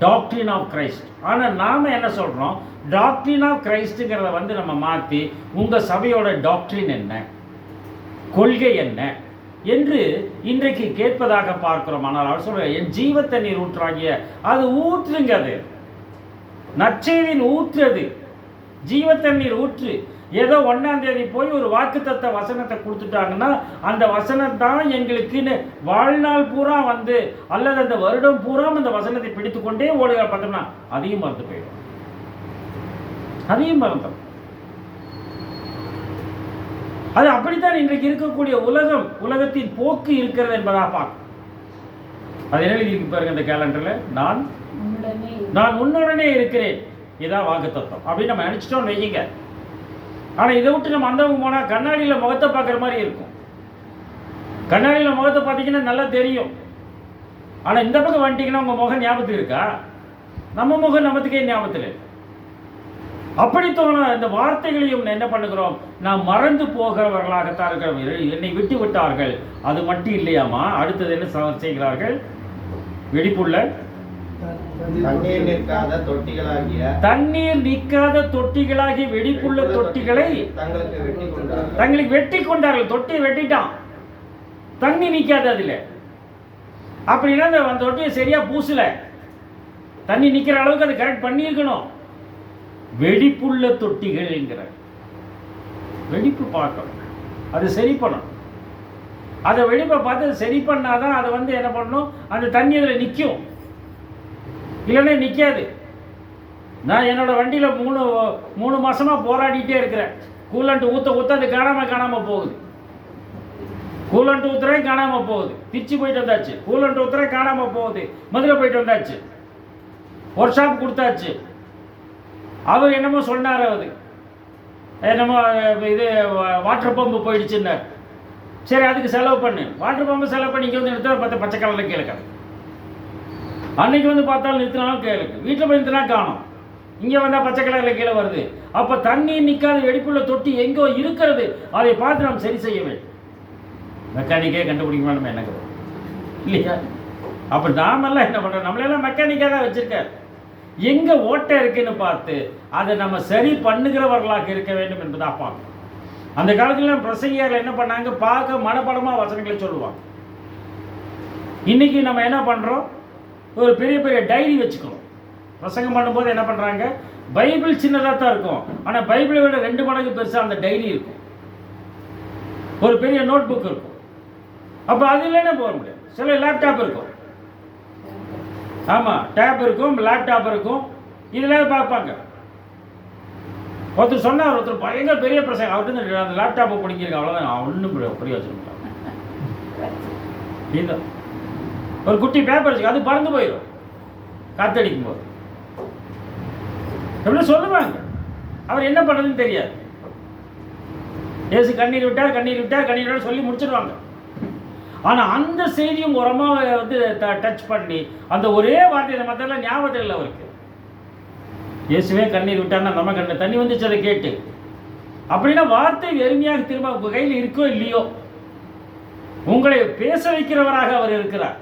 doctrine of Christ. ஆனால் நாம் என்ன சொல்கிறோம், டாக்டரின் ஆஃப் கிரைஸ்ட்டுங்கிறத வந்து நம்ம மாற்றி உங்கள் சபையோட டாக்டரின் என்ன, கொள்கை என்ன என்று இன்றைக்கு கேட்பதாக பார்க்கிறோம். ஆனால் அவர் சொல்ற என் ஜீவ தண்ணீர் ஊற்றாகிய அது ஊற்றுங்க, அது நற்செய்தியின் ஊற்று, அது ஜீவ தண்ணீர் ஊற்று. ஏதோ 1ஆம் தேதி போய் ஒரு வாக்குத்தத்த வசனத்தை கொடுத்துட்டாங்கன்னா அந்த வசனம் தான் எங்களுக்குன்னு வாழ்நாள் பூரா வந்து அல்லது அந்த வருடம் பூரா அந்த வசனத்தை பிடித்து கொண்டே ஓடுகிற பார்த்தோம்னா அதையும் மறந்து போயிடும், அதையும் மறந்தோம். அது அப்படித்தான் இன்றைக்கு இருக்கக்கூடிய உலகத்தின் போக்கு இருக்கிறது என்பதாக பார்க்கும். அது என்ன இருக்கு பாருங்க இந்த கேலண்டர்ல, நான் உன்னுடனே இருக்கிறேன், இதான் வாக்குத்தத்தம் அப்படின்னு நம்ம நினைச்சிட்டோம் வைங்க. ஆனால் இதை விட்டு நம்ம அந்தவங்க போனால் கண்ணாடியில் முகத்தை பார்க்குற மாதிரி இருக்கும். கண்ணாடியில் முகத்தை பார்த்தீங்கன்னா நல்லா தெரியும். ஆனால் இந்த பக்கம் வந்துட்டீங்கன்னா உங்கள் முகம் ஞாபகத்துக்கு இருக்கா, நம்ம முகம் நமத்துக்கே ஞாபகத்தில். அப்படி தோண இந்த வார்த்தைகளையும் என்ன பண்ணுகிறோம், நாம் மறந்து போகிறவர்களாகத்தான் இருக்கிறோம். என்னை விட்டு விட்டார்கள், அது மட்டும் இல்லையாமா, அடுத்தது என்ன செய்கிறார்கள், வெடிப்புள்ள தண்ணீர் நிற்காத தொட்டிகளாகிய வெடிப்புள்ள தொட்டிகளை தங்களுக்கு வெட்டி கொண்டார்கள். தொட்டியை வெட்டிட்டான், தண்ணி நிற்காது அதில். அப்படின்னா அந்த தொட்டியை சரியா பூசல, தண்ணி நிற்கிற அளவுக்கு அதை கரெக்ட் பண்ணியிருக்கணும். வெடிப்புள்ள தொட்டிகள் என்கிற வெடிப்பு பார்க்கணும், அது சரி பண்ணணும். அதை வெடிப்பை பார்த்து சரி பண்ணாதான் அதை வந்து என்ன பண்ணணும், அந்த தண்ணி அதில் நிற்கும், இல்லைன்னா நிற்காது. நான் என்னோட வண்டியில் மூணு மாசமாக போராடிட்டே இருக்கிறேன். கூலண்ட் ஊற்ற அது காணாமல் போகுது. கூலண்ட் ஊத்துறேன் காணாமல் போகுது. திருச்சி போயிட்டு வந்தாச்சு. கூலண்ட் ஊத்துறேன் காணாமல் போகுது. மதுரை போயிட்டு வந்தாச்சு. ஒர்க் ஷாப் கொடுத்தாச்சு. அவர் என்னமோ சொன்னார். அது என்னமோ இது வாட்டர் பம்பு போயிடுச்சுன்னார். சரி, அதுக்கு செலவு பண்ணு. வாட்டர் பம்பு செலவு பண்ணி இங்கே வந்து நிறுத்த பார்த்த பச்சை கலரில் கீழே கிடக்கு. அன்னைக்கு வந்து பார்த்தாலும் நிறுத்தினாலும் கேளுக்கு. வீட்டில் போய் நிறுத்தினா காணும். இங்கே வந்தால் பச்சை கலரில் கீழே வருது. அப்போ தண்ணீர் நிற்காத வெடிப்புள்ள தொட்டி எங்கோ இருக்கிறது. அதை பார்த்து நாம் சரி செய்ய வேண்டும். மெக்கானிக்கே கண்டுபிடிக்க வேண்டாம் எனக்கு இல்லையா? அப்போ நாமெல்லாம் என்ன பண்ணுறோம்? நம்மளெல்லாம் மெக்கானிக்காக தான் வச்சுருக்கார். எங்கே ஓட்டை இருக்குன்னு பார்த்து அதை நம்ம சரி பண்ணுகிறவர்களாக இருக்க வேண்டும் என்பதாக பார்க்கணும். அந்த காலத்தில் பிரசங்கியார் என்ன பண்ணாங்க? பார்க்க மனப்படமாக வசனங்களை சொல்லுவாங்க. இன்னைக்கு நம்ம என்ன பண்ணுறோம்? ஒரு பெரிய பெரிய டைரி வச்சுக்கிறோம். பிரசங்கம் பண்ணும்போது என்ன பண்ணுறாங்க? பைபிள் சின்னதாக தான் இருக்கும், ஆனால் பைபிளை விட 2 மடங்கு பெருசாக அந்த டைரி இருக்கும். ஒரு பெரிய நோட் புக் இருக்கும். அப்போ அது இல்லைன்னா போக முடியாது. சில லேப்டாப் இருக்கும். ஆமாம், டேப் இருக்கும், லேப்டாப் இருக்கும். இதில் பார்ப்பாங்க. ஒருத்தர் சொன்னார், ஒருத்தர் பயங்கர பெரிய பிரசங்கம். அவர்கிட்ட அந்த லேப்டாப்பை பிடிக்கிறதுக்கு அவ்வளோதான், ஒன்றும் புரிய வச்சுருக்கோம். இதுதான் ஒரு குட்டி பேப்பர் வச்சு அது பறந்து போயிடும் காத்தடிக்கும் போது. எப்படி சொல்லுவாங்க? அவர் என்ன பண்ணுறதுன்னு தெரியாது. ஏசு கண்ணீர் விட்டார் சொல்லி முடிச்சிடுவாங்க. ஆனால் அந்த செய்தியும் உரமாக வந்து டச் பண்ணி அந்த ஒரே வார்த்தை மற்றெல்லாம் ஞாபகத்தில் இல்லை அவருக்கு. இயேசுவே கண்ணீர் விட்டார்னா நம்ம கண்ணு தண்ணி வந்துச்சு அதை கேட்டு. அப்படின்னா வார்த்தை வெறுமையாக திரும்ப உங்கள் கையில் இருக்கோ இல்லையோ, உங்களை பேச வைக்கிறவராக அவர் இருக்கிறார்.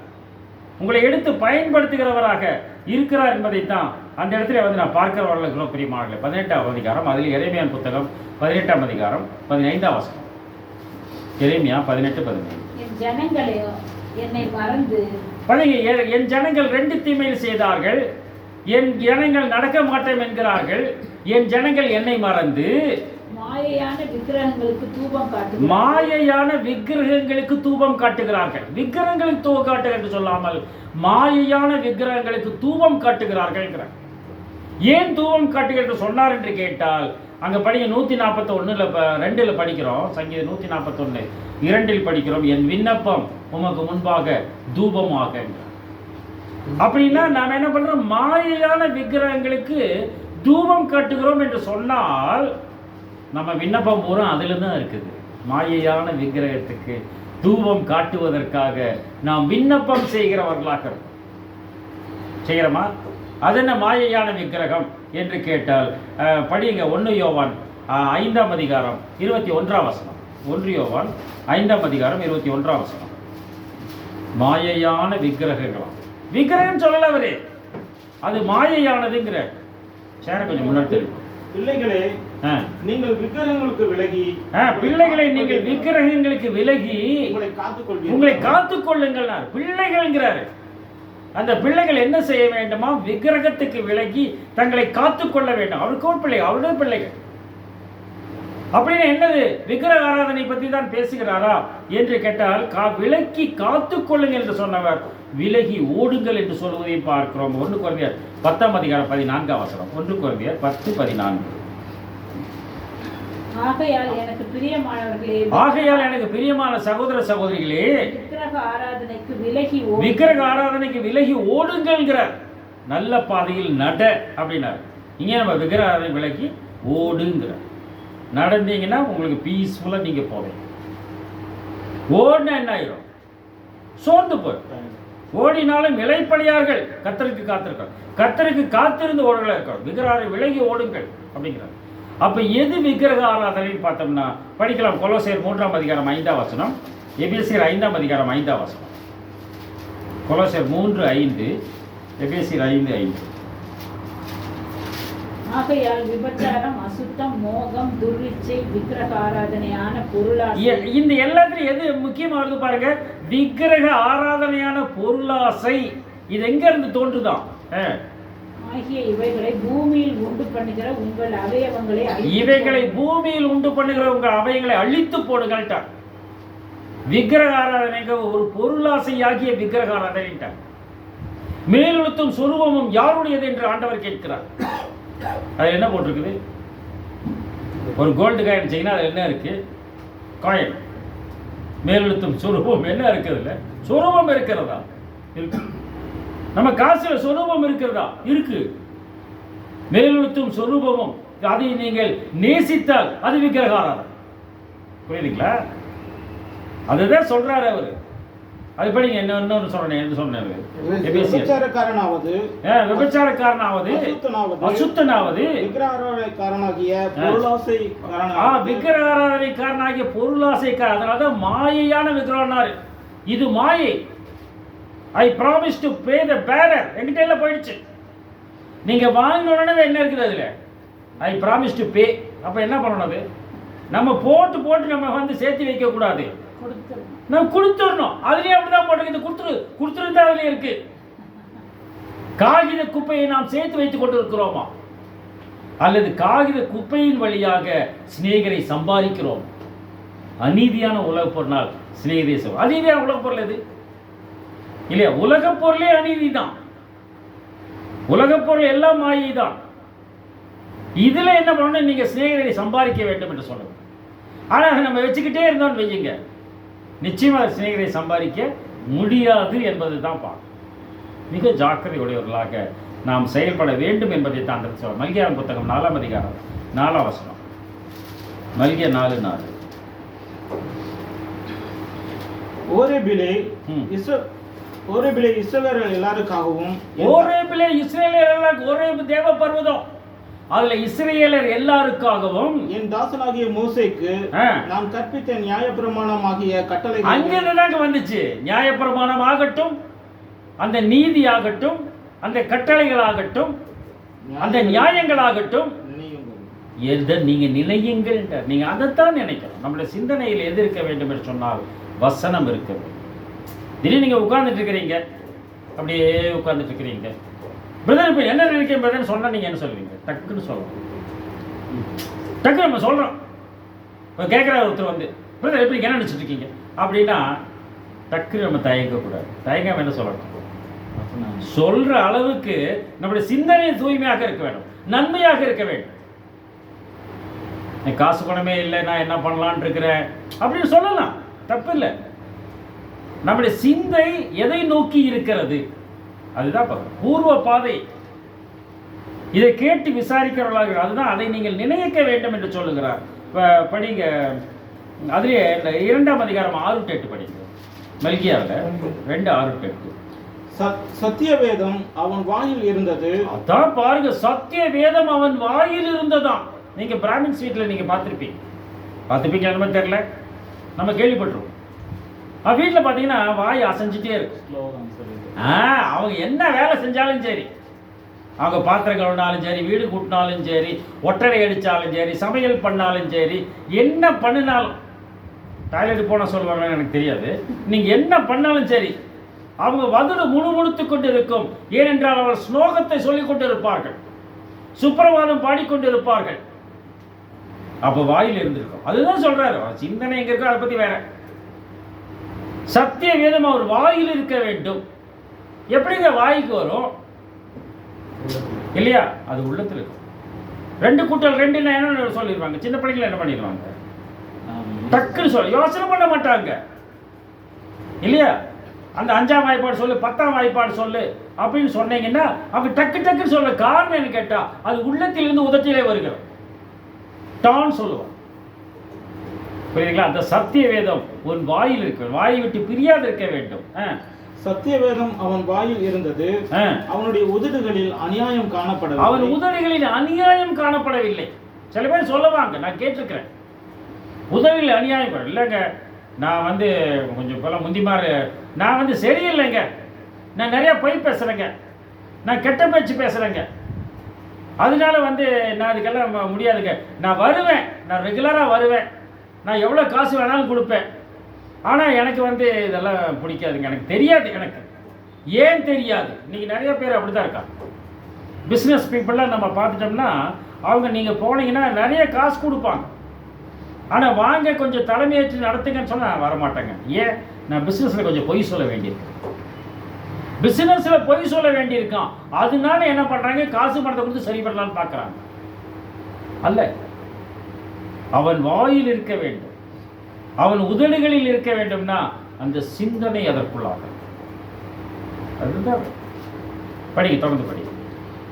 உங்களை எடுத்து பயன்படுத்துகிறவராக இருக்கிறார் என்பதைத்தான் அந்த இடத்துல வந்து நான் பார்க்கிறவர்களுக்கு பிரியமானவர்களே. 18ஆம் அதிகாரம், அதில் எரேமியாவின் புத்தகம் 18ஆம் அதிகாரம் 15ஆம் வசனம். எரேமியா 18:15. என் ஜனங்களே என்னை மறந்து என் ஜனங்கள் 2 தீமையில் செய்தார்கள். என் ஜனங்கள் நடக்க மாட்டேன் என்கிறார்கள். என் ஜனங்கள் என்னை மறந்து மாயையான விக்கிரகங்களுக்கு தூபம் காட்டுகிறார்கள். மாயையான விக்கிரகங்களுக்கு தூபம் காட்டுகிறார்கள். விக்கிரகங்களுக்கு தூபம் காட்டுகள் என்று சொல்லாமல் மாயையான விக்கிரகங்களுக்கு தூபம் காட்டுகிறார்கள் என்கிறார். ஏன் தூபம் காட்டுகள் என்று சொன்னார் என்று கேட்டால், அங்க படிங்க 141:2 படிக்கிறோம். சங்கீதம் 141:2 படிக்கிறோம். என் விண்ணப்பம் உமக்கு முன்பாக தூபமாக. அப்படின்னா நாம் என்ன பண்றோம்? மாயையான விக்கிரகங்களுக்கு தூபம் காட்டுகிறோம் என்று சொன்னால் நம்ம விண்ணப்பம் பூரா அதில் தான் இருக்குது. மாயையான விக்கிரகத்துக்கு தூபம் காட்டுவதற்காக நாம் விண்ணப்பம் செய்கிறவர்களாக இருக்கும். செய்கிறோமா? அது என்ன மாயையான விக்கிரகம் என்று கேட்டால் படிங்க 1 யோவான் 5ஆம் அதிகாரம் 21ஆம் வசனம். 1 யோவான் 5ஆம் அதிகாரம் 21ஆம் வசனம். மாயையான விக்கிரகங்களாம். விக்கிரகம் சொல்லல அவரே, அது மாயையானதுங்கிற. சேர கொஞ்சம் முன்னாடி தெரியும். பிள்ளைகளே நீங்கள் விக்கிரகங்களுக்கு விலகி பிள்ளைகளை நீங்கள் விக்கிரகங்களுக்கு விலகி உங்களை காத்துக்கொள்ளுங்கள். பிள்ளைகள்ங்கிறாரு. அந்த பிள்ளைகள் என்ன செய்ய வேண்டுமா? விக்கிரகத்துக்கு விலகி தங்களை காத்துக்கொள்ள வேண்டும். அவருக்கு ஒரு பிள்ளை, அவருடைய பிள்ளைகள். அப்படின்னு என்னது? விக்கிரக ஆராதனை பற்றி தான் பேசுகிறாரா என்று கேட்டால், விலக்கி காத்துக்கொள்ளுங்கள் என்று சொன்னவர் விலகி ஓடுங்கள் என்று சொல்வதை பார்க்கிறோம். 1 கொரிந்தியர் 10ஆம் அதிகாரம் 14ஆம் வசனம். 1 கொரிந்தியர் 10:14. ஆகையால் எனக்கு பிரியமானவர்களே, ஆகையால் எனக்கு பிரியமான சகோதர சகோதரிகளே, விக்கிரக ஆராதனைக்கு விலகி ஓடுங்கள்ங்கிறார். நல்ல பாதையில் நட அப்படின்னார். இங்கே நம்ம விக்கிரக ஆராதனை விலகி ஓடுங்கிறார். நடந்தீங்கன்னா உங்களுக்கு பீஸ்ஃபுல்லாக நீங்கள் போவீங்க. ஓடினா என்ன ஆயிரும்? சோர்ந்து போய். ஓடினாலும் இளைப்படையார்கள் கர்த்தருக்கு காத்திருக்கார். கர்த்தருக்கு காத்திருந்து ஓடுகளா இருக்கார். விக்கிரக விலகி ஓடுங்கள் அப்படிங்கிறார். அப்போ எது விக்கிரக ஆராதனைன்னு பார்த்தோம்னா படிக்கலாம். கொலோசியர் 3ஆம் அதிகாரம் 5ஆம் வசனம், எபேசியர் 5ஆம் அதிகாரம் 5ஆம் வசனம். கொலோசியர் 3:5, எபேசியர் 5:5. ஆகையால் விபச்சாரம், அசுத்தம், மோகம், துர்ரிச்சை, விக்கிரக ஆராதனையான பொருளாசை, இந்த எல்லாத்துலையும் எது முக்கியமாக வருது பாருங்க? விக்கிரக ஆராதனையான பொருளாசை. இது எங்க இருந்து தோன்றுதான்? ஆகிய இவைகளை பூமியில் உண்டு பண்ணுகிற உங்கள் அவயவங்களை அழித்து போடுங்கள்ட்டார். விக்கிரக ஆராதனைக்கு ஒரு பொருளாசை ஆகிய விக்கிரக ஆராதனைட்டார். மேலெழுத்தும் சொரூபமும் யாருடையது என்று ஆண்டவர் கேட்கிறார். அதில் என்ன போட்டிருக்குது? ஒரு கோல்டு காயின் வச்சிங்கன்னா அதில் என்ன இருக்குது? காயின். மேலெழுத்தும் சொரூபம் என்ன இருக்குதுல்ல? சொரூபம் இருக்கிறதா? இருக்கு. நம்ம காசில் சொரூபம் இருக்கிறதா? இருக்கு. மேலெழுத்தும் சொரூபமும் அதை நீங்கள் நேசித்தால் அது விக்கிரகாராதனை. புரியுதுங்களா? அதுதான் சொல்றாரு அவரு. அது படி இன்னொன்று சொன்னேன். என்ன சொன்னாரு? விபச்சாரக்காரனாவது, அசுத்தனாவது, விக்கிரகாராதனைக்காரனாகிய பொருளாசைக்காரனாகிய, விக்கிரகாராதனைக்காரனாகிய பொருளாசைக்காரன். அதனாலதான் மாயையான விக்கிரகம்னாரு. இது மாயை. ஐ ப்ராமிஸ் டு பே த பேரர். என்கிட்ட எல்லாம் போயிடுச்சு. நீங்க வாங்கின உடனே என்ன இருக்குது அதுல? I promise to pay. அப்ப என்ன பண்ணணும்? அது நம்ம போட்டு நம்ம வந்து சேர்த்து வைக்க கூடாது. நம்ம கொடுத்துடணும். அதுலயே அப்படிதான் போட்டு கொடுத்துருந்தா அதுலயே இருக்கு. காகித குப்பையை நாம் சேர்த்து வைத்துக் கொண்டு இருக்கிறோமா, அல்லது காகித குப்பையின் வழியாக சிநேகரை சம்பாதிக்கிறோம்? அநீதியான உலக பொருளால் சிநேகரை அநீதியான உலக பொருள் எது இல்லையா? உலக பொருளே அநீதி தான். உலக பொருள் எல்லாம் மாயை தான். இதுல என்ன பண்ணணும்? நீங்க சிநேகரை சம்பாதிக்க வேண்டும் என்று சொல்லுங்க. ஆனால் நம்ம வச்சுக்கிட்டே இருந்தோம்னு வையுங்க, நிச்சயமாக சிநேகரை சம்பாதிக்க முடியாது என்பது தான் பார்க்கணும். மிக ஜாக்கிரதை உடையவர்களாக நாம் செயல்பட வேண்டும் என்பதை தான் சொல்ல. மல்கியா புத்தகம் 4ஆம் அதிகாரம் 4ஆம் வசனம். மல்கியா 4:4. ஓரேபிலே இஸ்ரவேலர் எல்லாருக்காகவும், ஓரேபிலே இஸ்ரவேலர் எல்லாருக்கும், ஓரேபு தேவ பர்வதம், அதுல இஸ்ரவேலர் எல்லாருக்காகவும் என் தாசனாகிய மோசேக்கு நான் கற்பித்த நியாயப்பிரமாணமாகிய கட்டளை அங்கிருந்தாங்க வந்துச்சு. நியாயப்பிரமாணம் ஆகட்டும், அந்த நீதி ஆகட்டும், அந்த கட்டளைகள் ஆகட்டும், அந்த நியாயங்கள் ஆகட்டும், எதை நீங்க நினையுங்கள். நீங்க அதைத்தான் நினைக்கணும். நம்முடைய சிந்தனையில் எது இருக்க வேண்டும் என்று சொன்னால் வசனம் இருக்க வேண்டும். திடீர்னு நீங்க உட்கார்ந்துட்டு இருக்கிறீங்க, அப்படியே உட்கார்ந்துட்டு இருக்கிறீங்க, பிரதர் இப்போ என்ன நினைக்கிறேன் பிரதர்னு சொன்னால் நீங்கள் என்ன சொல்லுவீங்க? டக்குன்னு சொல்லணும். டக்குன்னு நம்ம சொல்கிறோம். இப்போ கேட்குறாரு ஒருத்தர் வந்து, பிரதர் எப்படி என்ன நினச்சிட்டு இருக்கீங்க அப்படின்னா, டக்குன்னு நம்ம தயங்கக்கூடாது. தயங்காம என்ன சொல்லணும்? சொல்கிற அளவுக்கு நம்முடைய சிந்தனை தூய்மையாக இருக்க வேண்டும், நன்மையாக இருக்க வேண்டும். காசு பணமே இல்லை, நான் என்ன பண்ணலான் இருக்கிறேன் அப்படின்னு சொல்லலாம், தப்பு இல்லை. நம்முடைய சிந்தை எதை நோக்கி இருக்கிறது அதுதான் பூர்வ பாதை. இதை கேட்டு விசாரிக்கிறவர்களாக, அதுதான் அதை நீங்கள் நினைக்க வேண்டும் என்று சொல்லுகிறார். இப்போ படிங்க, அதுலேயே இந்த 2ஆம் அதிகாரம் 6-8 படிங்க. மல்கியாவில் 2:6-8. சத்திய வேதம் அவன் வாயில் இருந்தது. அதான் பாருங்க, சத்திய வேதம் அவன் வாயில் இருந்ததான். நீங்க பிராமின்ஸ் வீட்டில் நீங்க பார்த்துருப்பீங்க என்ன தெரியல, நம்ம கேள்விப்பட்டிருக்கோம். வீட்டில் பார்த்தீங்கன்னா வாய் அசைஞ்சிட்டே இருக்கு. அவங்க என்ன வேலை செஞ்சாலும் சரி, அவங்க பாத்திரம் கழுவினாலும் சரி, வீடு கூட்டினாலும் சரி, ஒட்டடை அடித்தாலும் சரி, சமையல் பண்ணாலும் சரி, என்ன பண்ணினாலும், டாய்லெட் போனால் சொல்லுவாங்கன்னு எனக்கு தெரியாது, நீங்கள் என்ன பண்ணாலும் சரி, அவங்க வதுடு முணுமுணுத்து கொண்டு இருக்கும். ஏனென்றால் அவர் ஸ்லோகத்தை சொல்லிக் கொண்டு இருப்பார்கள், சுப்பிரபாதம் பாடிக்கொண்டு இருப்பார்கள். அப்போ வாயில் இருந்திருக்கும். அதுதான் சொல்றாரு. சிந்தனை எங்க இருக்கோ அதை பற்றி வேற. சத்திய வேதம் அவர் வாயில் இருக்க வேண்டும். எப்படிங்க வாய்க்கு வரும் இல்லையா? அது உள்ளத்தில் இருக்கும். 2+2 என்ன சொல்லிடுவாங்க. சின்ன பிள்ளைங்களை என்ன பண்ணிடுவாங்க? டக்குன்னு சொல்ல யோசனை பண்ண மாட்டாங்க இல்லையா? அந்த 5ஆம் வாய்ப்பாடு சொல்லு, 10ஆம் வாய்ப்பாடு சொல்லு அப்படின்னு சொன்னீங்கன்னா அவங்க டக்குன்னு சொல்ல. காரணம் என்ன கேட்டா, அது உள்ளத்திலிருந்து உதட்டிலே வருகிறது. டான் சொல்லுவான். புரியுதுங்களா? அந்த சத்திய வேதம் உன் வாயில் இருக்க, வாயை விட்டு பிரியாது இருக்க வேண்டும். சத்திய வேதம் அவன் வாயில் இருந்தது. அவனுடைய உதடுகளில் அநியாயம் காணப்படவில்லை. அவன் உதடுகளில் அநியாயம் காணப்படவில்லை. சில பேர் சொல்லுவாங்க, நான் கேட்டிருக்கிறேன், உதவியில் அநியாயம் இல்லைங்க, நான் வந்து கொஞ்சம் இப்போலாம் முந்தி மாதிரி நான் வந்து சரியில்லைங்க, நான் நிறையா பொய் பேசுகிறேங்க, நான் கெட்ட பேச்சு பேசுகிறேங்க, அதனால வந்து நான் அதுக்கெல்லாம் முடியாதுங்க, நான் வருவேன், நான் ரெகுலராக வருவேன், நான் எவ்வளோ காசு வேணாலும் கொடுப்பேன், ஆனால் எனக்கு வந்து இதெல்லாம் பிடிக்காதுங்க, எனக்கு தெரியாது. எனக்கு ஏன் தெரியாது? இன்றைக்கி நிறைய பேர் அப்படி தான் இருக்காங்க. பிஸ்னஸ் பீப்புளெலாம் நம்ம பார்த்துட்டோம்னா அவங்க நீங்கள் போனீங்கன்னா நிறைய காசு கொடுப்பாங்க, ஆனால் வாங்க கொஞ்சம் தலைமையேற்று நடத்துங்கன்னு சொன்னால் நான் வரமாட்டேங்க. ஏன்? நான் பிஸ்னஸில் கொஞ்சம் பொய் சொல்ல வேண்டியிருக்கு. பிசினஸ்ல பொய் சொல்ல வேண்டியிருக்கான். அதனால என்ன பண்றாங்க, காசு பணத்தை கொடுத்து சரி பண்ணலாம்னு பார்க்கறாங்க. அல்ல, அவன் வாயில் இருக்க வேண்டும், அவன் உதடுகளில் இருக்க வேண்டும்னா அந்த சிந்தனை அதற்குள்ளாக. அதுதான் படிக்க தொடர்ந்து படி.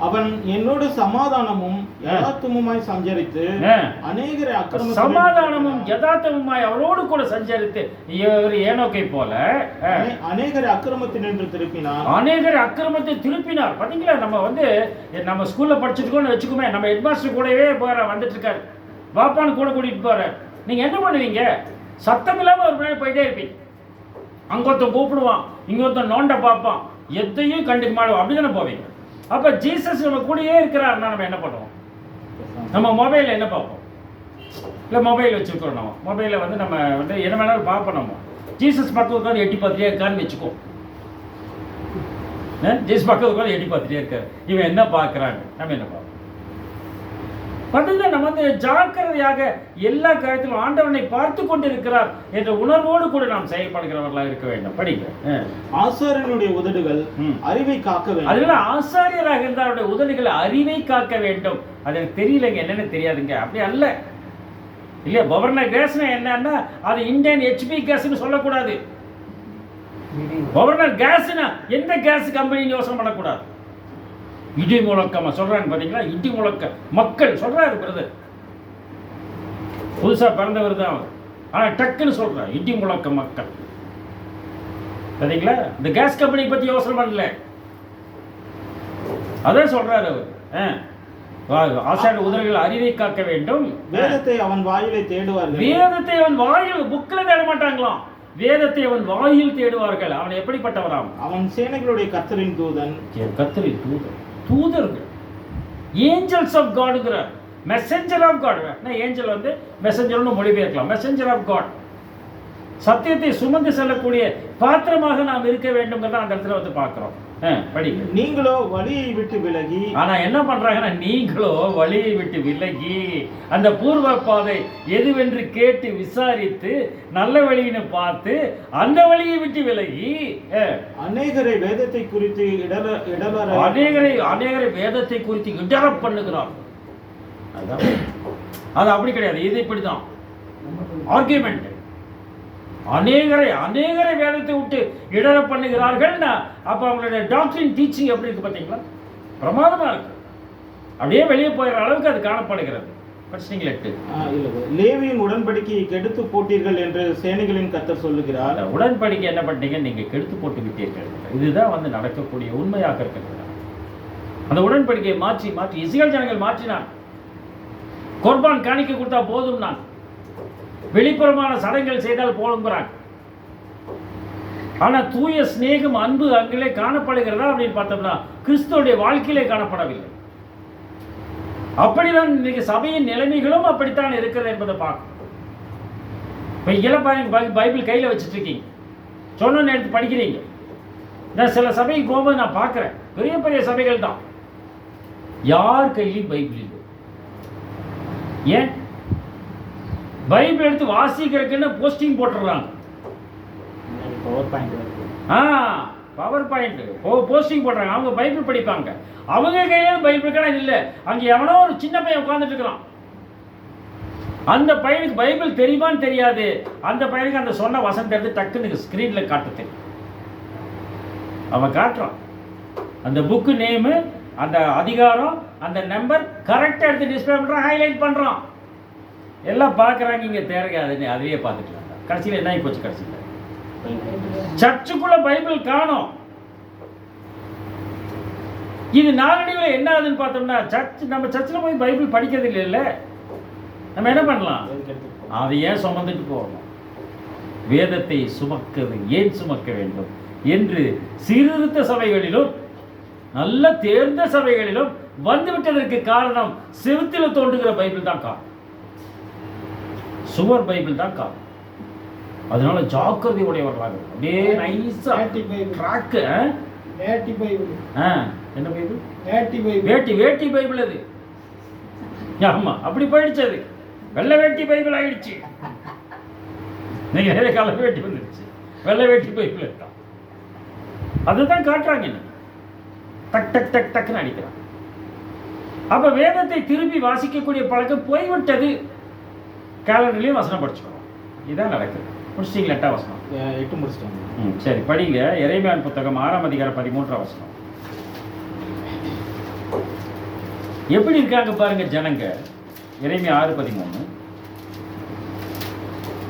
அவன் என்னோடு சமாதானமும் யதார்த்தமுமாய் சஞ்சரித்து அநேகரை அக்கிரமம் சமாதானமும் யதார்த்தமுமாய் அவரோடு கூட சஞ்சரித்து ஏனோக்கை போல அநேகரை அக்கிரமத்தினின்று திருப்பினார். அநேகரை அக்கிரமத்தை திருப்பினார். பாத்தீங்களா, நம்ம ஸ்கூல்ல படிச்சுட்டுக்கோன்னு வச்சுக்கோமே, நம்ம ஹெட்மாஸ்டர் கூடவே வந்துட்டு இருக்காரு, பாப்பான்னு கூட கூட்டிட்டு போறாரு. நீங்க என்ன பண்ணுவீங்க? சத்தம் இல்லாம ஒரு பின்னாடி போயிட்டே இருப்பீங்க. அங்கொருத்தன் கூப்பிடுவான், இங்கொருத்தன் நோண்ட பார்ப்பான், எதையும் கண்டுக்க மாட்டோம், அப்படிதானே போவீங்க. அப்ப ஜீசஸ் நம்ம கூடயே இருக்கிறாருன்னா நம்ம என்ன பண்ணுவோம்? நம்ம மொபைலில் என்ன பார்ப்போம்? இல்லை மொபைல் வச்சுருக்கோம். நம்ம மொபைலில் நம்ம என்ன வேணாலும் பார்ப்போம். நம்ம ஜீசஸ் பக்கம் உட்காந்து எட்டி பார்த்துட்டே இருக்கான்னு வச்சுக்கோ. ஜீசஸ் பக்கம் உட்காந்து எட்டி பார்த்துட்டே இருக்காரு, இவன் என்ன பார்க்குறாங்க, நம்ம என்ன பார்ப்போம்? நம்ம ஜாக்கிரதையாக எல்லா காரியத்திலும் ஆண்டவனை பார்த்து கொண்டு இருக்கிறார் என்ற உணர்வோடு கூட நாம் செயல்படுகிறவர்களாக இருக்க வேண்டும். படிங்க. ஆசாரியனுடைய உதடுகள் அறிவை காக்க வேண்டும். அதனால ஆசாரியராக இருந்தால் அவருடைய உதடுகள் அறிவை காக்க வேண்டும். அது எனக்கு தெரியலங்க, என்னன்னு தெரியாதுங்க. அப்படி அல்ல இல்லையா? கவர்னர் கேஸ்னா என்னன்னா அது இந்தியன் HP கேஸ்ன்னு சொல்லக்கூடாது. கவர்னர் கேஸ்னா எந்த கேஸ் கம்பெனின்னு யோசனை பண்ணக்கூடாது. இடி முழக்கமா சொல்றாங்க பாத்தீங்களா? இடி முழக்க மக்கள் சொல்றாரு பிரதர், புதுசா பிறந்தவர் தான் அவர், ஆனா டக்குன்னு சொல்றாரு இடி முழக்க மக்கள். பாத்தீங்களா? இந்த கேஸ் கம்பெனி பத்தி யோசனை பண்ணல, அதான் சொல்றாரு அவர். ஆசாரிய உதவிகள் அறிவை காக்க வேண்டும். வேதத்தை அவன் வாயிலை தேடுவார்கள். வேதத்தை அவன் வாயில், புக்கில் தேட மாட்டாங்களாம், வேதத்தை அவன் வாயில் தேடுவார்கள். அவன் எப்படிப்பட்டவராம்? அவன் சேனைகளுடைய கர்த்தரின் தூதன். கர்த்தரின் தூதன், தூதர்கள், ஏஞ்சல்ஸ் ஆஃப் காட்ங்கிறார். Messenger of God. ஏஞ்சல் மெசஞ்சர்னு மொழிபெயர்க்கலாம். மெசஞ்சர் ஆஃப் காட், சத்தியத்தை சுமந்து செல்லக்கூடிய பாத்திரமாக நாம் இருக்க வேண்டும் அந்த இடத்துல பார்க்கிறோம். படிங்க. நீங்களோ வழியை விட்டு விலகி. ஆனா என்ன பண்றாங்கன்னா, நீங்களோ வழியை விட்டு விலகி அந்த பூர்வ பாதை எதுவென்று கேட்டு விசாரித்து நல்ல வழியின்னு பார்த்து அந்த வழியை விட்டு விலகி அநேகரை வேதத்தை குறித்து அநேகரை வேதத்தை குறித்து இடர பண்ணுகிறார். அது அப்படி கிடையாது, இது இப்படிதான் ஆர்கியூமெண்ட். அநேகரை வேதத்தை விட்டு இடர பண்ணுகிறார்கள்னா அப்ப அவங்களுடைய டாக்டரின் டீச்சிங் எப்படி இருக்கு பார்த்தீங்களா? பிரமாதமா இருக்கு. அப்படியே வெளியே போயிடுற அளவுக்கு அது காணப்படுகிறது. லேவியின் உடன்படிக்கையை கெடுத்து போட்டீர்கள் என்று சேனைகளின் கர்த்தர் சொல்லுகிறார். உடன்படிக்கை என்ன பண்ணீங்க? நீங்க கெடுத்து போட்டு விட்டீர்கள். இதுதான் நடக்கக்கூடிய உண்மையாக இருக்கிறது. அந்த உடன்படிக்கையை மாற்றி மாற்றி இஸ்ரவேல் ஜனங்கள் மாற்றினான். குர்பான் காணிக்கை கொடுத்தா போதும், நான் வெளிப்புறமான சடங்குகள் செய்தால் போலுங்கிறாங்க. ஆனா தூய சிநேகம் அன்பு அங்கிலே காணப்படுகிறதா அப்படின்னு பார்த்தோம்னா கிறிஸ்துவோடைய வாழ்க்கையிலே காணப்படவில்லை. அப்படிதான் இன்னைக்கு சபையின் நிலைமைகளும் அப்படித்தான் இருக்கிறது என்பதை பார்க்கணும். இப்போ இளப்பாயங்க பைபிள் கையில் வச்சுட்டு இருக்கீங்க, சொன்ன எடுத்து படிக்கிறீங்க. நான் சில சபைக்கு போகும்போது நான் பார்க்குறேன், பெரிய பெரிய சபைகள் தான், யார் கையிலையும் பைபிள் இல்லை. ஏன்? பைபிள் எடுத்து வாசிக்கிறதுக்குன்னு போஸ்டிங் போட்டுடுறாங்க. பவர் பாயிண்ட் போஸ்டிங் போடுறாங்க. அவங்க பைபிள் படிப்பாங்க, அவங்க கையில பைபிள் கடை இல்லை. அங்கே எவனோ ஒரு சின்ன பையன் உட்காந்துட்டு இருக்கிறான். அந்த பையனுக்கு பைபிள் தெரியுமான்னு தெரியாது. அந்த பையனுக்கு அந்த சொன்ன வசனத்தை எடுத்து டக்குன்னு ஸ்கிரீன்ல காட்ட தெரியும். அவன் காட்டுறான் அந்த புக்கு நேமு, அந்த அதிகாரம், அந்த நம்பர் கரெக்டாக எடுத்து டிஸ்பிளே பண்ணுறான், ஹைலைட் பண்ணுறான். எல்லாம் பார்க்குறாங்க. இங்கே தேர்காதுன்னு அதையே பார்த்துக்கலாம். கடைசியில் என்ன ஆகி போச்சு? கடைசியில் சர்ச்சுக்குள்ள பைபிள் காணோம். இது நாளடைவில் என்ன ஆகுதுன்னு பார்த்தோம்னா, நம்ம சர்ச்சில் போய் பைபிள் படிக்கிறது இல்லைல்ல, நம்ம என்ன பண்ணலாம்? அதை ஏன் சுமந்துட்டு போகணும்? வேதத்தை சுமக்கிறது ஏன் சுமக்க வேண்டும் என்று சீர்திருத்த சபைகளிலும் நல்ல தேர்ந்த சபைகளிலும் வந்துவிட்டதற்கு காரணம் செவுத்தில் தோன்றுகிற பைபிள் தான் காரணம், சுவர் பைபிள் தான் காரணம். அதனால ஜாக்கிரதை உடையவர்களாக அப்படியே நைஸா ட்ராக். வேட்டி பைபிள். என்ன பைபிள்? வேட்டி பைபிள் அது. ஆமா, அப்படி போயிடுச்சு. அது வெள்ளை வேட்டி பைபிள் ஆயிடுச்சு. நீங்க நிறைய கலர் வேட்டி வந்துடுச்சு, வெள்ளை வேட்டி பைபிள் தான். அதுதான் காட்டுறாங்க இன்னைக்கு. டக் டக் டக் டக்குன்னு அடிக்கிறான். அப்ப வேதத்தை திருப்பி வாசிக்கக்கூடிய பழக்கம் போய்விட்டது. கேலண்டர்லயும் வசனம் படிச்சுக்கணும். இதான் நடக்குது. முடிச்சிட்டீங்களா? 8ஆம் வசனம். 8 முடிச்சிட்டாங்க. சரி, படிங்க. எரேமியாவின் புத்தகம் 6ஆம் அதிகாரம் 13ஆம் வசனம். எப்படி இருக்காங்க பாருங்க ஜனங்க. எரேமியா 6:13.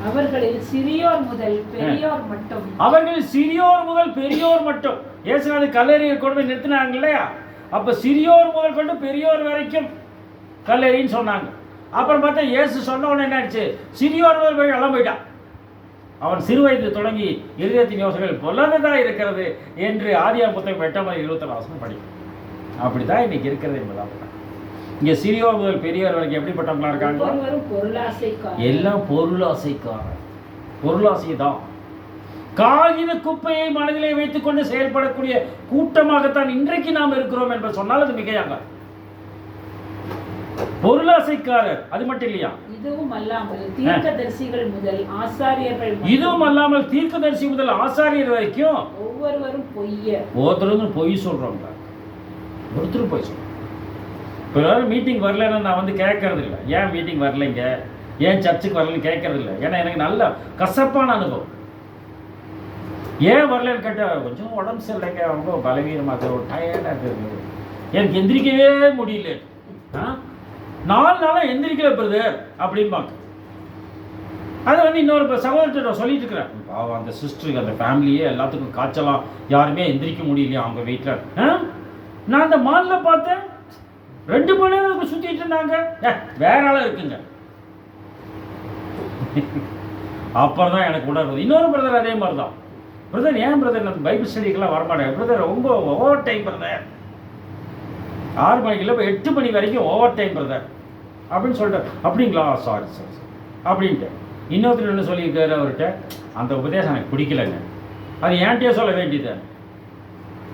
அவர்களில் சிறியோர் முதல் பெரியோர் மட்டும். அவர்கள் சிறியோர் முதல் பெரியோர் மட்டும். இயேசுநாதர் கல்லறையை கொண்டு போய் நிறுத்தினாங்க இல்லையா? அப்ப சிறியோர் முதல் கொண்டு பெரியோர் வரைக்கும் கல்லறைன்னு சொன்னாங்க. அப்புறம் பார்த்தா இயேசு சொன்ன உடனே என்ன ஆச்சு? சிறியோர் முதல் போய் எல்லாம் போயிட்டான். அவன் சிறு வயது தொடங்கி இருதயத்தின் யோசனைகள் பொல்லாததா இருக்கிறது என்று ஆதியாகமம் புத்தகம் 8:27 வசனம் படிக்கும். அப்படிதான் இன்னைக்கு இருக்கிறது என்பதான். இங்க சிறியோர் முதல் பெரியோர் வரைக்கும் எப்படிப்பட்டவங்களா இருக்காங்க? எல்லாம் பொருளாசைக்காரர். பொருளாசை தான். காகித குப்பையை மனதிலே வைத்துக் கொண்டு செயல்படக்கூடிய கூட்டமாகத்தான் இன்றைக்கு நாம் இருக்கிறோம் என்று சொன்னால் அது மிகையாக. பொருளாசைக்காரர். அது மட்டும் இல்லையா? இதுவும் அல்லாமல் தீர்க்கதரிசிகள் முதல் ஆசாரியர்கள், இதுவும் அல்லாமல் தீர்க்கதரிசி முதல் ஆசாரியர் வரைக்கும் ஒவ்வொருவரும் பொய்யர். ஒருத்தரும் பொய் சொல்றோங்க. ஒருத்தரும் பொய் சொல்றோம். இப்போ மீட்டிங் வரலன்னா நான் வந்து கேட்கறது இல்லை. ஏன் மீட்டிங் வரலைங்க, ஏன் சர்ச்சுக்கு வரலன்னு கேட்கறது இல்லை. ஏன்னா எனக்கு நல்ல கசப்பான அனுபவம். ஏன் வரலன்னு கேட்டால் கொஞ்சம் உடம்பு சரியில்லைங்க, ரொம்ப பலவீனமாக ஒரு டயர்டாக இருக்குது, எனக்கு எந்திரிக்கவே முடியல, 4 நாளாக எந்திரிக்கல பிரதர் அப்படின்பாங்க. அதை வந்து இன்னொரு சகோதரர்கிட்ட சொல்லிட்டு இருக்கிறேன். பாவம் அந்த சிஸ்டருக்கு அந்த ஃபேமிலியே எல்லாத்துக்கும் காய்ச்சலாம், யாருமே எந்திரிக்க முடியலையா அவங்க வீட்டில். நான் அந்த மாலில் பார்த்தேன் 2 மணி நேரம் சுற்றிட்டு இருந்தாங்க. வேற ஆளாக இருக்குங்க. அப்புறம் தான் எனக்கு உணர்வு. இன்னொரு பிரதர் அதே மாதிரி தான். பிரதர் ஏன் பிரதர் நான் பைபிள் ஸ்டடிக்கெல்லாம் வரமாட்டேன் பிரதர், ரொம்ப ஓவர் டைம் பிரதர், 6 மணிக்குள்ள இப்போ 8 மணி வரைக்கும் ஓவர் டைம் பிரதர் அப்படின்னு சொல்லிட்டு. அப்படிங்களா? சாரி சார் அப்படின்ட்டு. இன்னொருத்தர் என்ன சொல்லியிருக்காரு அவர்கிட்ட, அந்த உபதேசம் எனக்கு பிடிக்கலைங்க. அது ஏன்ட்டே சொல்ல வேண்டியது.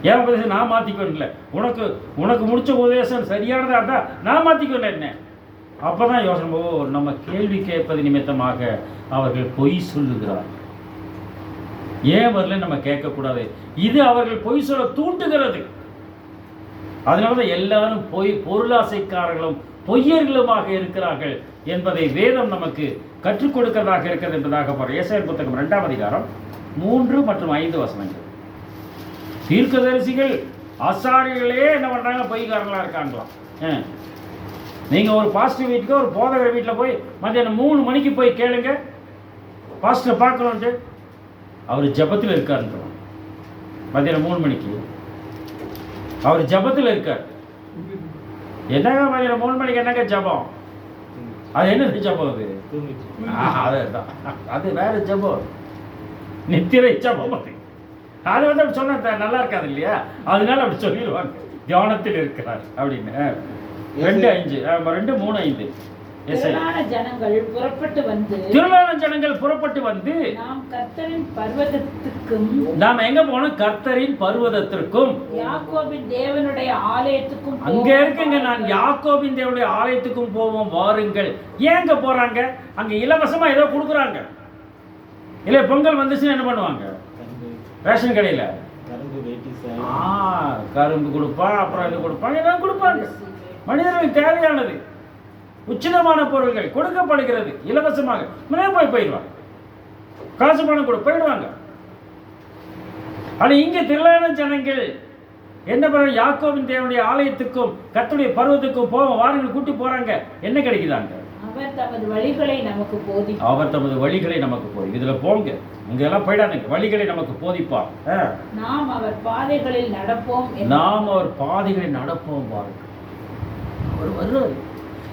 ஏன் உபதேசம் நான் மாற்றிக்கணும் இல்லை, உனக்கு முடிச்ச உபதேசம் சரியானதாக இருந்தால் நான் மாற்றிக்கல என்ன. அப்போ தான் யோசனை, நம்ம கேள்வி கேட்பது நிமித்தமாக அவர்கள் பொய் சொல்லுகிறார். ஏன் வரல நம்ம கேட்கக்கூடாது. இது அவர்கள் பொய் சொல்ல தூண்டுகிறது. அதனால தான் எல்லாரும் பொருளாசைக்காரர்களும் பொய்யர்களுமாக இருக்கிறார்கள் என்பதை வேதம் நமக்கு கற்றுக் கொடுக்கிறதாக இருக்கிறது என்பதாக போகிற ஏசாயா புத்தகம் 2ஆம் அதிகாரம் 3 மற்றும் 5 வசனங்கள். தீர்க்கதரிசிகள் ஆசாரியர்களே என்ன பண்ணுறாங்க? பொய்காரங்களாக இருக்காங்களாம். நீங்கள் ஒரு பாஸ்டர் வீட்டுக்கு ஒரு போதகர் வீட்டில் போய் மத்தியானம் 3 மணிக்கு போய் கேளுங்க, பாஸ்டரை பார்க்கணுன்ட்டு அவர் ஜபத்தில் இருக்காருன்றோம். மத்தியானம் 3 மணிக்கு அவர் ஜபத்தில் இருக்கார். என்னங்க மதியம் 3 மணிக்கு என்னங்க ஜபம்? அது என்ன ஜபம்? அதுதான், அது வேற ஜபம், நித்திரை ஜபம். அது வந்து அப்படி சொன்னா நல்லா இருக்காது இல்லையா? அதனால அப்படி சொல்லிடுவாங்க, தியானத்தில் இருக்கிறார் அப்படின்னு. 2:5 திரளான ஜனங்கள் புறப்பட்டு வந்து நாம் கர்த்தரின் பர்வதத்துக்கும், நாம் எங்க போனோம்? கர்த்தரின் பர்வதத்திற்கும் யாக்கோபின் தேவனுடைய ஆலயத்துக்கும். அங்க இருக்குங்க, நான் யாக்கோபின் தேவனுடைய ஆலயத்துக்கும் போவோம் வாருங்கள். ஏங்க போறாங்க? அங்க இலவசமா ஏதோ கொடுக்குறாங்க. இல்ல பொங்கல் வந்துச்சுன்னா என்ன பண்ணுவாங்க? ரேஷன் கடையில கரும்பு கொடுப்பான், அப்புறம் இது கொடுப்பாங்க, ஏதாவது கொடுப்பாங்க. மனிதர்களுக்கு தேவையானது உச்சிதமான பொருள்கள் கொடுக்கப்படுகிறது இலவசமாக. போயிடுவாங்க, காசு பணம் கூட போயிடுவாங்க. ஆனால் இங்கே திரளான ஜனங்கள் என்ன பண்ணுறாங்க? யாக்கோபின் தேவனுடைய ஆலயத்துக்கும் கர்த்தருடைய பர்வதத்துக்கும் போவோம் வாருங்கள் கூட்டி போறாங்க. என்ன கிடைக்குதாங்க? அவர் தமது வழிகளை நமக்கு போதி. இதுல போங்க, இங்கெல்லாம் போயிடாதுங்க. வழிகளை நமக்கு போதிப்பார். நாம் அவர் பாதைகளில் நடப்போம் பாருங்க. அவர் வருவார்.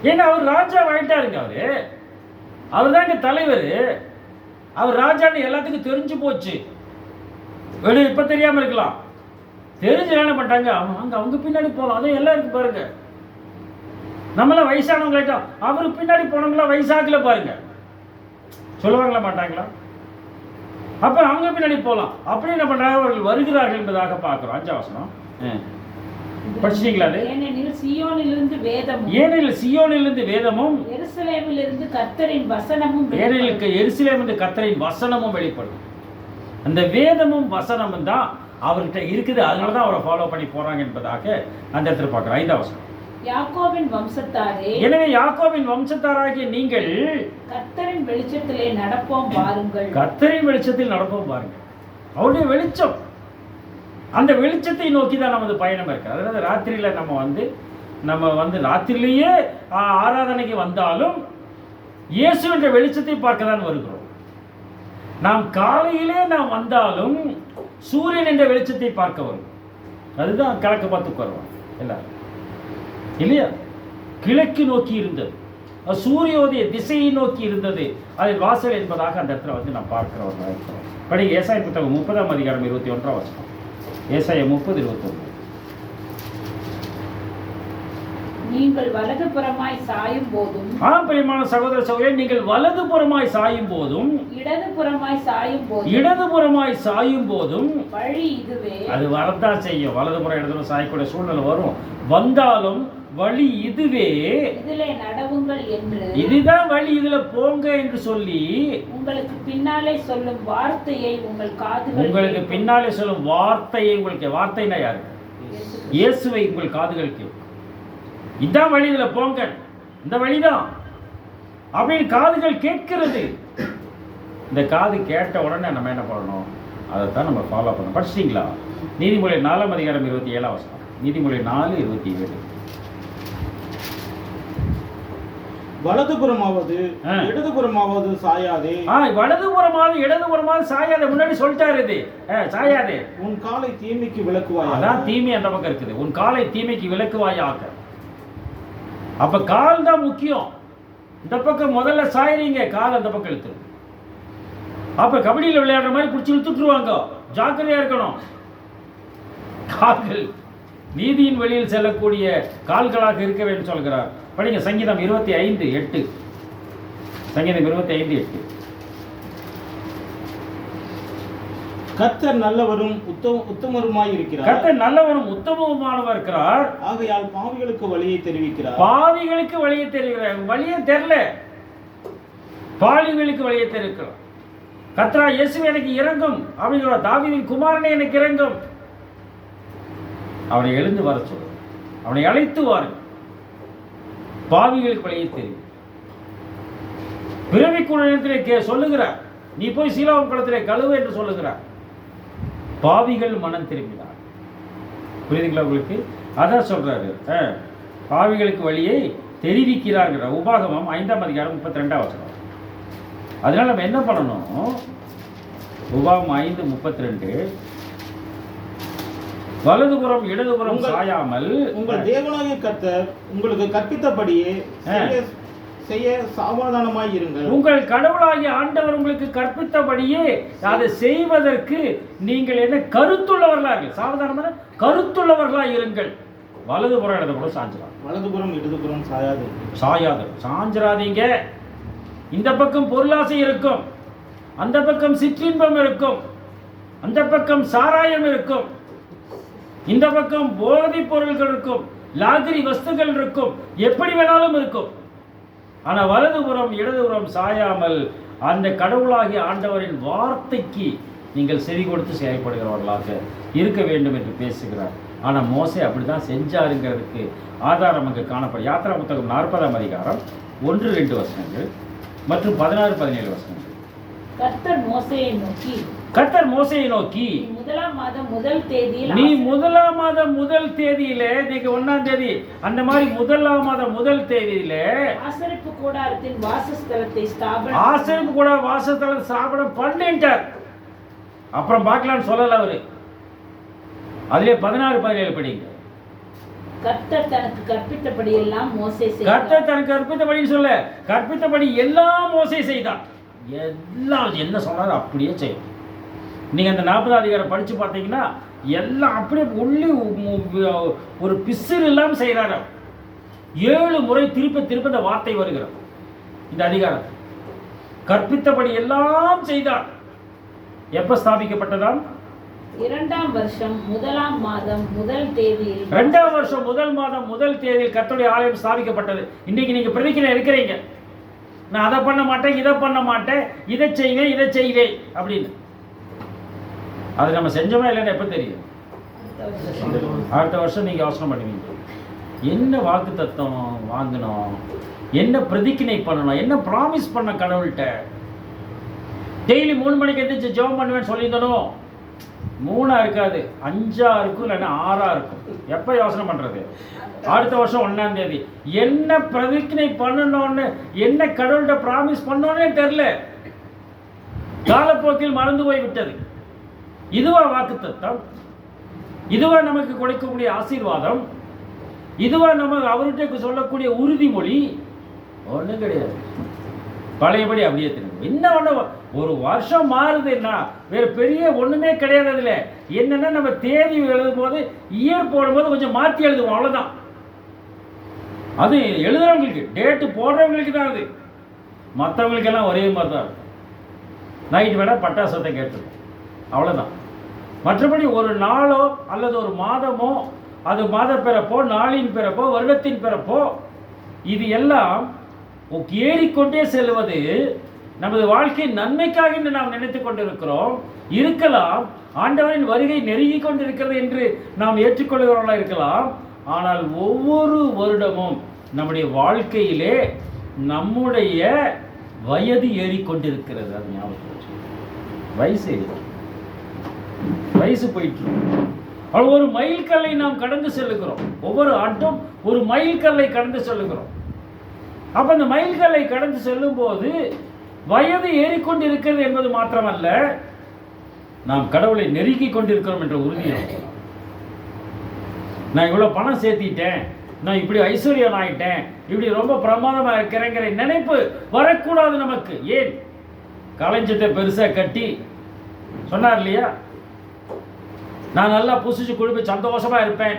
ஏன்னா அவர் ராஜா ஆயிட்டாருங்க. அவர் தான் இங்க தலைவர். அவர் ராஜான்னு எல்லாத்துக்கும் தெரிஞ்சு போச்சு. வெளியே இப்ப தெரியாம இருக்கலாம், தெரிஞ்சு என்ன பண்ணிட்டாங்க, அவங்க பின்னாடி போகலாம். அதுவும் எல்லாம் இருக்கு பாருங்க. நம்மளாம் வயசானவங்களாயிட்டா, அவரு பின்னாடி போனவங்களா வயசாகல பாருங்க, சொல்லுவாங்களா மாட்டாங்களா? அப்ப அவங்க பின்னாடி போகலாம். அப்படி என்ன பண்றாங்க? அவர்கள் வருகிறார்கள் என்பதாக பார்க்கிறோம். 5ஆம் வசனம் படிச்சிட்டீங்களா? ஏனெனில் சீயோனிலிருந்து வேதமும் எருசலேமிலிருந்து கர்த்தரின் வசனமும் வெளிப்படும். அந்த வேதமும் வசனமும் தான் அவர்கிட்ட இருக்குது, அதனால தான் அவரை ஃபாலோ பண்ணி போறாங்க என்பதாக அந்த இடத்துல பார்க்குறோம். 5ஆம் வசனம். யாக்கோபின் வம்சத்தாரே, எனவே யாக்கோபின் வம்சத்தாராகிய நீங்கள் கர்த்தரின் வெளிச்சத்திலே நடப்போம் பாருங்கள். கர்த்தரின் வெளிச்சத்தில் நடப்போம் பாருங்கள். அவருடைய வெளிச்சம், அந்த வெளிச்சத்தை நோக்கி தான் நமது பயணம் இருக்கு. அதாவது ராத்திரியில் நம்ம வந்து ராத்திரிலேயே ஆராதனைக்கு வந்தாலும் இயேசு என்ற வெளிச்சத்தை பார்க்க தான் வருகிறோம். நாம் காலையிலே நாம் வந்தாலும் சூரியன் என்ற வெளிச்சத்தை பார்க்க வரும். அதுதான் கிழக்கு பார்த்து வருவோம் எல்லாரும் இல்லையா? கிழக்கு நோக்கி இருந்தது, சூரியோதய திசையை நோக்கி இருந்தது, அதில் வாசல் என்பதாக அந்த இடத்துல வந்து நாம் பார்க்கிறவர்களாக இருக்கிறோம். படிங்க ஏசாயா புத்தகம் 30ஆம் அதிகாரம் 21ஆம் வசனம். ஏசாயா 30:21. நீங்கள் வலதுபுறமாய் சாயும் போதும், பிரியமான சகோதர சகோதரி, நீங்கள் வலதுபுறமாய் சாயும் போதும் இடதுபுறமாய் சாயும் போதும் வழி இதுவே. அது வரத்தான் செய்யும். வலதுபுறம் இடதுபுறம் சாயக்கூடிய சூழ்நிலை வரும். வந்தாலும் வழி இதுவே, இதிலே நடவுங்கள் என்று, இதுதான் வழி, இதுல போங்க என்று சொல்லி உங்களுக்கு பின்னாலே சொல்லும் வார்த்தையை உங்கள் காதுகள், உங்களுக்கு பின்னாலே சொல்லும் வார்த்தையை, உங்களுக்கு வார்த்தைனா யாரு? இயேசுவை உங்கள் காதுகள் கேட்கும். இதான் வழி, இதுல போங்க, இந்த வழிதான் அப்படின்னு காதுகள் கேட்கிறது. இந்த காது கேட்ட உடனே நம்ம என்ன பண்ணணும்? அதைத்தான் நம்ம ஃபாலோ பண்ணணும். படிச்சிட்டீங்களா? நீதிமொழி 4ஆம் அதிகாரம் 27ஆம் வசனம். நீதிமொழி 4:27. வலதுபுறமாவது இடதுபுறமாவது சாயாதே. வலதுபுறமாவது இடதுபுறமாவது சாயாதே. முன்னாடி சொல்லிட்டாரு, இது சாயாதே. உன் காலை தீமைக்கு விலக்குவாய். அதான் தீமை அந்த பக்கம் இருக்குது. உன் காலை தீமைக்கு விலக்குவாயாக. அப்ப கால் தான் முக்கியம். இந்த பக்கம் முதல்ல சாயறீங்க, கால் அந்த பக்கம் இழுத்து. அப்ப கபடியில் விளையாடுற மாதிரி பிடிச்சி இழுத்துட்டுருவாங்க. ஜாக்கிரதையா இருக்கணும். கால்கள் நீதியின் வழியில் செல்லக்கூடிய கால்களாக இருக்க வேண்டும் சொல்கிறார். படிங்க சங்கீதம் 25:8. சங்கீதம் 25:8. கர்த்தர் நல்லவரும் உத்தமருமாய் இருக்கிறார். கர்த்தர் நல்லவரும் உத்தமமானவர் இருக்கிறார். ஆகையால் பாவிகளுக்கு வழியை தெரிவிக்கிறார். பாவிகளுக்கு வழியை தெரிவிக்கிறார். வழியே தெரியல, பாவிகளுக்கு வழியை தெரிவிக்கிறார். கர்த்தரா இயேசு எனக்கு இறங்கும் அப்படிங்கிற தாவீதின் குமாரனே எனக்கு இறங்கும். அவனை எழுந்து வர சொல்லு, அவனை அழைத்து வாருங்கள். பாவிகளுக்கு வழியை தெரியும். பிறவி குழந்தையிலே சொல்லுகிறார், நீ போய் சீலோவாம் குளத்திலே கழுவு என்று சொல்லுகிறார். பாவிகள் மனம் திரும்பினார். புரியுதுங்களா உங்களுக்கு? அதான் சொல்றாரு, பாவிகளுக்கு வழியை தெரிவிக்கிறார். உபாகமம் 5ஆம் அதிகாரம் 32ஆம் வசனம். அதனால நம்ம என்ன பண்ணணும்? உபாகமம் 5:32. வலதுபுறம் இடதுபுறம் சாயாமல் உங்கள் தேவனாகிய கர்த்தர் உங்களுக்கு கற்பித்தபடியே செய்ய சாவதானமாய் இருங்கள். உங்கள் கடவுளாகிய ஆண்டவர் உங்களுக்கு கற்பித்தபடியே அதை செய்வதற்கு நீங்கள் என்ன கருத்துள்ளவர்களாக, சாவதானமான கருத்துள்ளவர்களாக இருங்கள். வலதுபுறம் இடதுபுறம் சாஞ்சிராது. வலதுபுறம் இடதுபுறம் சாயாது. சாஞ்சிராதீங்க. இந்த பக்கம் பொருளாசை இருக்கும், அந்த பக்கம் சிற்றின்பம் இருக்கும், அந்த பக்கம் சாராயம் இருக்கும், இந்த பக்கம் போதைப் பொருள்கள் இருக்கும், லாகிரி வஸ்துகள் இருக்கும், எப்படி வேணாலும் இருக்கும். ஆனால் வலதுபுறம் இடதுபுறம் சாயாமல் அந்த கடவுளாகிய ஆண்டவரின் வார்த்தைக்கு நீங்கள் செவி கொடுத்து செயல்படுகிறவர்களாக இருக்க வேண்டும் என்று பேசுகிறார். ஆனால் மோசே அப்படி தான் செஞ்சாருங்கிறதுக்கு ஆதாரம் அங்கு காணப்படும். யாத்திரா புத்தகம் 40ஆம் அதிகாரம் 1-2 வசனங்கள் மற்றும் 16-17 வசனங்கள். கர்த்தர் மோசேயை நோக்கி முதலாம் மாதம் முதல் தேதியிலே, இன்னைக்கு 1ஆம் தேதி, அந்த மாதிரி முதலாம் மாதம் முதல் தேதியில ஆசரிப்பு கூடாரத்தின் வாசஸ்தலத்தை ஸ்தாபனம் பண்ணிட்டார். அப்புறம் பார்க்கலான்னு சொல்லல அவரு. அதிலே 16-17 படிங்க. கர்த்தர் தனக்கு கற்பித்தபடி எல்லாம் மோசே கற்பித்தபடி எல்லாம் மோசே செய்தான். எல்லாம் என்ன சொன்னாலும் அப்படியே செய்யும். நீங்கள் அந்த 40ஆம் அதிகாரம் படித்து பார்த்தீங்கன்னா எல்லாம் அப்படியே உள்ளி ஒரு பிசுறு இல்லாமல் செய்கிறாரு. 7 முறை திருப்ப இந்த வார்த்தை வருகிறது. இந்த அதிகாரம் கற்பித்தபடி எல்லாம் செய்தார். எப்போ ஸ்தாபிக்கப்பட்டதாம்? 2ஆம் வருஷம் முதலாம் மாதம் முதல் தேதியில். 2ஆம் வருஷம் முதல் மாதம் முதல் தேதியில் கர்த்தருடைய ஆலயம் ஸ்தாபிக்கப்பட்டது. இன்னைக்கு நீங்கள் பிரதிக்கிற இருக்கிறீங்க, நான் அதை பண்ண மாட்டேன், இதை பண்ண மாட்டேன், இதை செய்வேன் அப்படின்னு. அது நம்ம செஞ்சோமா இல்லைன்னு எப்போ தெரியும்? அடுத்த வருஷம் நீங்கள் யோசனை பண்ணுவீங்க, என்ன வாக்கு தத்துவம் வாங்கணும், என்ன பிரதிக்கினை பண்ணணும், என்ன ப்ராமிஸ் பண்ண கடவுள்கிட்ட. டெய்லி 3 மணிக்கு எந்திரிச்சு ஜெபம் பண்ணுவேன்னு சொல்லியிருந்தனும் 3 இருக்காது, 5 இருக்கும், இல்லைன்னா 6 இருக்கும். எப்போ யோசனை பண்ணுறது? அடுத்த வருஷம் 1ஆம் தேதி என்ன பிரதிக்கினை பண்ணணும்னு, என்ன கடவுள்கிட்ட ப்ராமிஸ் பண்ணோன்னே தெரில, காலப்போக்கில் மறந்து போய் விட்டது. இதுவா வாக்கு தத்தம்? இதுவா நமக்கு கொடுக்கக்கூடிய ஆசீர்வாதம்? இதுவா நம்ம அவர்கிட்ட சொல்லக்கூடிய உறுதிமொழி? ஒன்றும் கிடையாது. பழையபடி அப்படியே தெரியும். என்ன ஒன்று, ஒரு வருஷம் மாறுதுன்னா வேறு பெரிய ஒன்றுமே கிடையாது. அதில் என்னென்னா நம்ம தேதி எழுதும் போது இயர் போடும்போது கொஞ்சம் மாற்றி எழுதுவோம், அவ்வளோதான். அது எழுதுறவங்களுக்கு, டேட்டு போடுறவங்களுக்கு தான் அது. மற்றவங்களுக்கெல்லாம் ஒரே மாதிரி தான் இருக்கும். நைட்டு வேணால் பட்டாசத்தை கேட்டுருக்கோம், அவ்வளோதான். மற்றபடி ஒரு நாளோ அல்லது ஒரு மாதமோ, அது மாத பிறப்போ, நாளின் பிறப்போ, வருடத்தின் பிறப்போ, இது எல்லாம் ஏறிக்கொண்டே செல்வது நமது வாழ்க்கை நன்மைக்காக என்று நாம் நினைத்து கொண்டிருக்கிறோம். இருக்கலாம், ஆண்டவரின் வருகை நெருங்கி கொண்டிருக்கிறது என்று நாம் ஏற்றுக்கொள்கிறவர்களாக இருக்கலாம். ஆனால் ஒவ்வொரு வருடமும் நம்முடைய வாழ்க்கையிலே நம்முடைய வயது ஏறிக்கொண்டிருக்கிறது. அது ஞாபகம், வயசு போயிட்டு ஒரு மைல்கல்லை நாம் கடந்து செல்லுகிறோம். ஒவ்வொரு ஆண்டும் ஒரு மைல்கல்லை கடந்து செல்லுகிறோம். அப்ப அந்த மைல்கல்லை கடந்து செல்லும் போது வயது ஏறிக்கொண்டு இருக்கிறது என்பது மாத்திரமல்ல, நாம் கடவுளை நெருங்கி கொண்டிருக்கிறோம் என்ற உறுதி. நான் இவ்வளவு பணம் சேர்த்திட்டேன், நான் இப்படி ஐஸ்வர்யம் ஆயிட்டேன், இப்படி ரொம்ப பிரமாதமா இருக்கிறேங்கிற நினைப்பு வரக்கூடாது நமக்கு. ஏன்? களஞ்சத்தை பெருசா கட்டி சொன்னார் இல்லையா, நான் நல்லா புசிச்சு குழுப்பி சந்தோஷமா இருப்பேன்.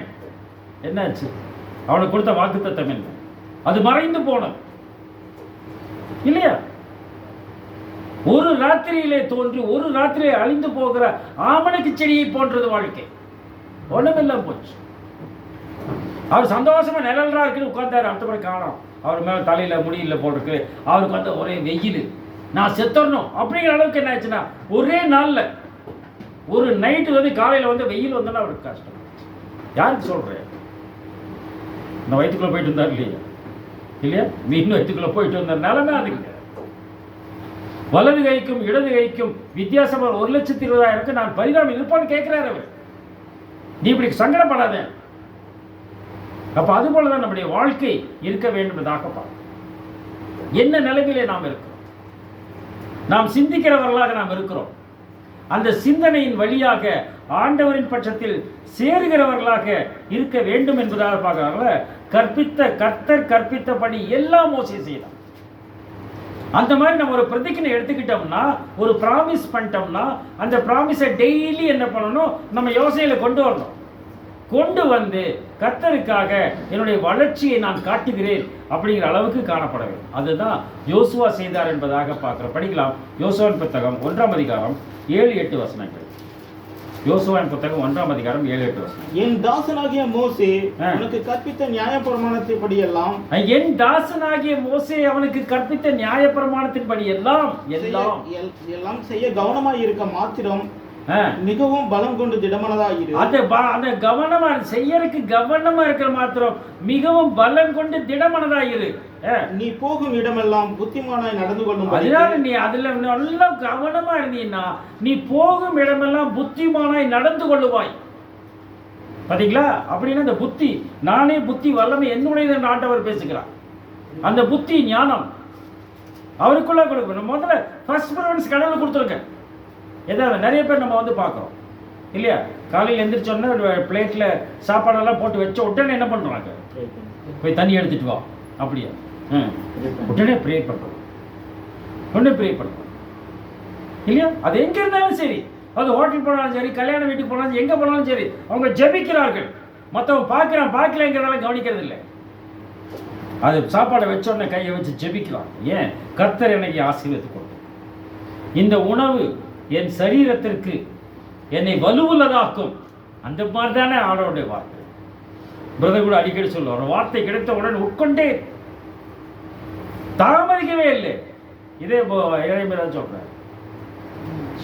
என்னாச்சு? அவனுக்கு கொடுத்த வாக்குத்தத்தம் என்ன? அது மறைந்து போனது இல்லையா? ஒரு ராத்திரியிலே தோன்றி ஒரு ராத்திரியிலே அழிந்து போகிற ஆமணக்கு செடியை போன்றது வாழ்க்கை. ஒண்ணுமில்லாம போச்சு. அவர் சந்தோஷமா நிழல்ரா இருக்குன்னு உட்கார்ந்தாரு, அடுத்தபடி காணோம். அவர் மேல தலையில முடியல போட்டிருக்கு. அவருக்கு வந்து ஒரே வெயில், நான் செத்துறணும் அப்படிங்கிற அளவுக்கு என்ன ஆச்சுன்னா, ஒரே நாள்ல ஒரு நைட்டு வந்து காலையில வந்து வெயில் வந்தோன்னா அவருக்கு கஷ்டம். யாருக்கு சொல்றேன்? இந்த வயிற்றுக்குள்ள போயிட்டு இருந்தார் இல்லையா? மீன் வயிற்றுக்குள்ள போயிட்டு வந்த நிலைமை அதுங்க. வலது கைக்கும் இடது கைக்கும் வித்தியாசம் 1,20,000 நான் பரிதாபம் இருப்பான்னு கேட்கிறார் அவர். நீ இப்படி சங்கடப்படாத. அப்ப அது போலதான் நம்முடைய வாழ்க்கை இருக்க வேண்டும் என்பதாக. என்ன நிலைமையிலே நாம் இருக்கிறோம்? நாம் சிந்திக்கிறவர்களாக நாம் இருக்கிறோம். அந்த சிந்தனையின் வழியாக ஆண்டவரின் பட்சத்தில் சேருகிறவர்களாக இருக்க வேண்டும் என்பதாக பார்க்கிறார்கள். கர்த்தர் கற்பித்தபடி எல்லாம் மோசே செய்தான். அந்த மாதிரி நம்ம ஒரு பிரதிஜை எடுத்துக்கிட்டோம்னா, ஒரு ப்ராமிஸ் பண்ணிட்டோம்னா, அந்த ப்ராமிஸை டெய்லி என்ன பண்ணணும்? நம்ம யோசனையில கொண்டு வரணும். கொண்டு வந்து கர்த்தருக்காக என்னுடைய வளர்ச்சியை நான் காட்டுகிறேன் அப்படிங்கிற அளவுக்கு காணப்பட வேண்டும். அதுதான் யோசுவா செய்தார் என்பதாக பார்க்கிறோம். படிக்கலாம். யோசுவாவின் புத்தகம் 1ஆம் அதிகாரம் 7-8 வசனங்கள். யோசுவாவின் புத்தகம் 1ஆம் அதிகாரம் 7-8 வசனங்கள். என் தாசனாகிய மோசே உனக்கு கற்பித்த நியாயப்பிரமாணத்தின்படி எல்லாம், என் தாசனாகிய மோசே அவனுக்கு கற்பித்த நியாயப்பிரமாணத்தின்படி எல்லாம் எல்லாம் செய்ய கவனமாய் இருக்க மாத்திரம் மிகவும் பலம் கொண்டு திடமனதாயிரு. அந்த கவனமா செய்யறதுக்கு கவனமா இருக்கிற மாத்திரம் மிகவும் பலம் கொண்டு திடமனதாயிரு. நீ போகும் இடமெல்லாம் புத்திமானாய் நடந்து கொள்ளும். அதனால நீ அதுல நல்லா கவனமா இருந்தீன்னா நீ போகும் இடமெல்லாம் புத்திமானாய் நடந்து கொள்ளுவாய். பாத்தீங்களா? அப்படின்னா அந்த புத்தி, நானே புத்தி வல்லமை என்னுடைய ஆண்டவர் பேசுகிறார். அந்த புத்தி ஞானம் அவருக்குள்ள கொடுக்கணும். முதல்ல ஃபர்ஸ்ட் ப்ரிஃபரன்ஸ் கடவுள் கொடுத்துருங்க. ஏதாவது நிறைய பேர் நம்ம வந்து பார்க்குறோம் இல்லையா? காலையில் எந்திரிச்சோன்னா பிளேட்டில் சாப்பாடெல்லாம் போட்டு வச்ச உடனே என்ன பண்ணுறாங்க? போய் தண்ணி எடுத்துட்டு வா, அப்படியா? உடனே ப்ரே பண்ணுறோம், உடனே ப்ரே பண்ணுறோம் இல்லையா? அது எங்கே இருந்தாலும் சரி, அது ஹோட்டல் போனாலும் சரி, கல்யாண வீட்டுக்கு போனாலும் எங்கே போனாலும் சரி, அவங்க ஜெபிக்கிறார்கள். மற்றவங்க பார்க்கலங்கிறதால கவனிக்கிறது இல்லை. அது சாப்பாடை வச்ச உடனே கையை வச்சு ஜெபிக்கலாம். ஏன்? கர்த்தர் எனக்கு ஆசீர்வதித்து கொடுக்கும். இந்த உணவு என் சரீரத்திற்கு என்னை வலுவுள்ளதாக்கும். அந்த மாதிரி தானே ஆண்டவருடைய வார்த்தை. பிரதர் கூட அடிக்கடி சொல்லுவார், ஒரு வார்த்தை கிடைத்த உடனே உட்கொண்டே தாமதிக்கவே இல்லை. இதே இறைமையா சொல்றேன்,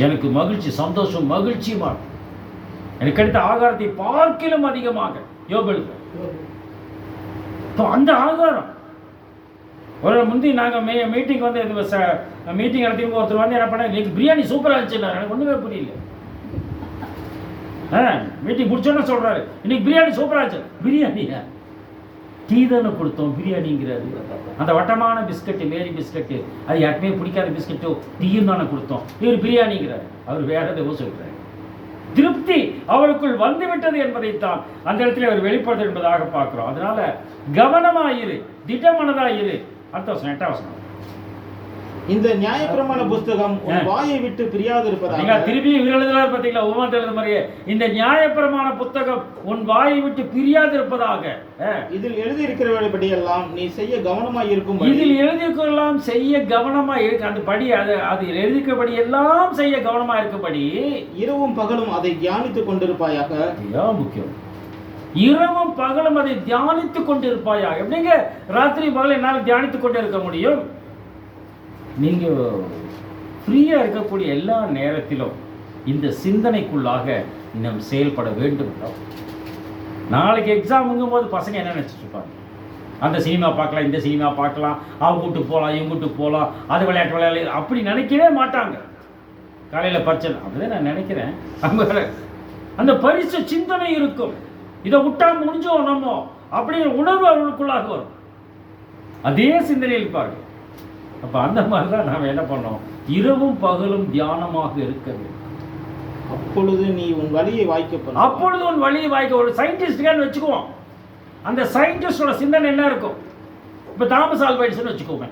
எனக்கு மகிழ்ச்சி, சந்தோஷம், மகிழ்ச்சியுமா எனக்கு கிடைத்த ஆகாரத்தை பார்க்கிலும் அதிகமாக யோபு. அந்த ஆகாரம் ஒரு முந்தி நாங்கள் மீட்டிங் வந்து மீட்டிங் நடத்தி ஒருத்தர் வந்து என்ன பண்ண, இன்னைக்கு பிரியாணி சூப்பராக இருந்துச்சு. எனக்கு ஒன்றுமே புரியல. மீட்டிங் முடிச்சோன்னு சொல்கிறாரு இன்னைக்கு பிரியாணி சூப்பராக இருந்துச்சு. பிரியாணியா? டீ தானே கொடுத்தோம், பிரியாணிங்கிறாரு. அந்த வட்டமான பிஸ்கட்டு, மேரி பிஸ்கட்டு, அது யாருக்குமே பிடிக்காத பிஸ்கட்டோ டீயும் தானே கொடுத்தோம், இவர் பிரியாணிங்கிறார். அவர் வேற எதுவோ சொல்கிறார். திருப்தி அவருக்குள் வந்துவிட்டது என்பதைத்தான் அந்த இடத்துல அவர் வெளிப்படுத்த என்பதாக பார்க்கிறோம். அதனால கவனமாயிரு, திட்டமானதாயிரு. அடுத்த வசனம், 8ஆம் வசனம். இந்த நியாயப்பிரமாண புஸ்தகம் உன் வாயை விட்டு பிரியாதிருப்பதாக. திருப்பி எழுதுறாரு பார்த்தீங்களா, உமாத்து எழுத மாதிரியே. இந்த நியாயப்பிரமாண புத்தகம் உன் வாயை விட்டு பிரியாதிருப்பதாக. இதில் எழுதியிருக்கிறபடி எல்லாம் நீ செய்ய கவனமாய் இருக்கும். இதில் எழுதியிருக்கலாம் செய்ய கவனமாக இருக்கு. அந்த படி அது எழுதியிருக்கிறபடி எல்லாம் செய்ய கவனமாக இருக்கும்படி இரவும் பகலும் அதை தியானித்துக் கொண்டிருப்பாயாக. இதுதான் முக்கியம். இரவும் பகலும் அதை தியானித்துக் கொண்டிருப்பாயாக. எப்படிங்க ராத்திரி பகல் என்னால் தியானித்துக் கொண்டு இருக்க முடியும்? நீங்கள் ஃப்ரீயாக இருக்கக்கூடிய எல்லா நேரத்திலும் இந்த சிந்தனைக்குள்ளாக நாம் செயல்பட வேண்டும். நாளைக்கு எக்ஸாமுங்கும் போது பசங்க என்ன நினச்சிட்டு இருப்பாங்க? அந்த சினிமா பார்க்கலாம், இந்த சினிமா பார்க்கலாம், அவங்க கூட்டு போகலாம், இவங்க கூட்டு போகலாம், அது விளையாட்டு அப்படி நினைக்கவே மாட்டாங்க. காலையில் பரிச்சை அப்படிதான் நான் நினைக்கிறேன். அந்த பரிசு சிந்தனை இருக்கும். இதை விட்டா முடிஞ்சோம் நம்ம அப்படிங்கிற உணர்வு அவர்களுக்குள்ளாக வரும். அதே சிந்தனையில் இருப்பார்கள். அப்போ அந்த மாதிரி தான் நாம் என்ன பண்ணோம்? இரவும் பகலும் தியானமாக இருக்க வேண்டும். அப்பொழுது நீ உன் வழியை வாய்க்கப்படும். அப்பொழுது உன் வழியை வாய்க்க. ஒரு சயின்டிஸ்ட்கான்னு வச்சுக்குவோம். அந்த சயின்டிஸ்டோட சிந்தனை என்ன இருக்கும்? இப்போ தாமஸ் ஆல்வா எடிசன் வச்சுக்கோங்க.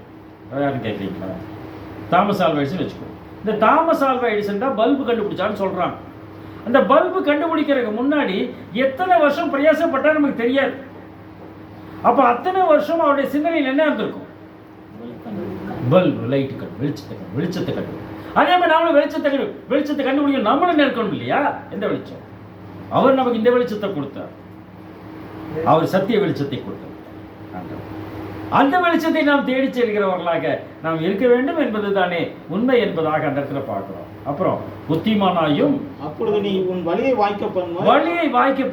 யாரும் கேட்குறீங்களா? தாமஸ் ஆல்வா எடிசன் வச்சுக்கோங்க. இந்த தாமஸ் ஆல்வா எடிசன் தான் பல்பு கண்டுபிடிச்சான்னு சொல்கிறாங்க. அந்த பல்பு கண்டுபிடிக்கிறதுக்கு முன்னாடி எத்தனை வருஷம் பிரயாசப்பட்டால் நமக்கு தெரியாது. அப்போ அத்தனை வருஷம் அவருடைய சிந்தனையில் என்ன இருந்திருக்கும்? பல்பு, லைட்டு கண்டு, வெளிச்சத்தை கண்டு. அதே மாதிரி நாமளும் வெளிச்சத்தை கண்டுபிடிக்க நம்மளும் இருக்கணும் இல்லையா? எந்த வெளிச்சம்? அவர் நமக்கு இந்த வெளிச்சத்தை கொடுத்தார். அவர் சத்திய வெளிச்சத்தை கொடுத்தார். அந்த வெளிச்சத்தை நாம் தேடி செல்கிறவர்களாக நாம் இருக்க வேண்டும் என்பது தானே உண்மை என்பதாக அந்த இடத்துல பார்க்கிறோம். அப்புறம் புத்திமானாயும், அப்பொழுது நீ உன் வழியை வாய்க்க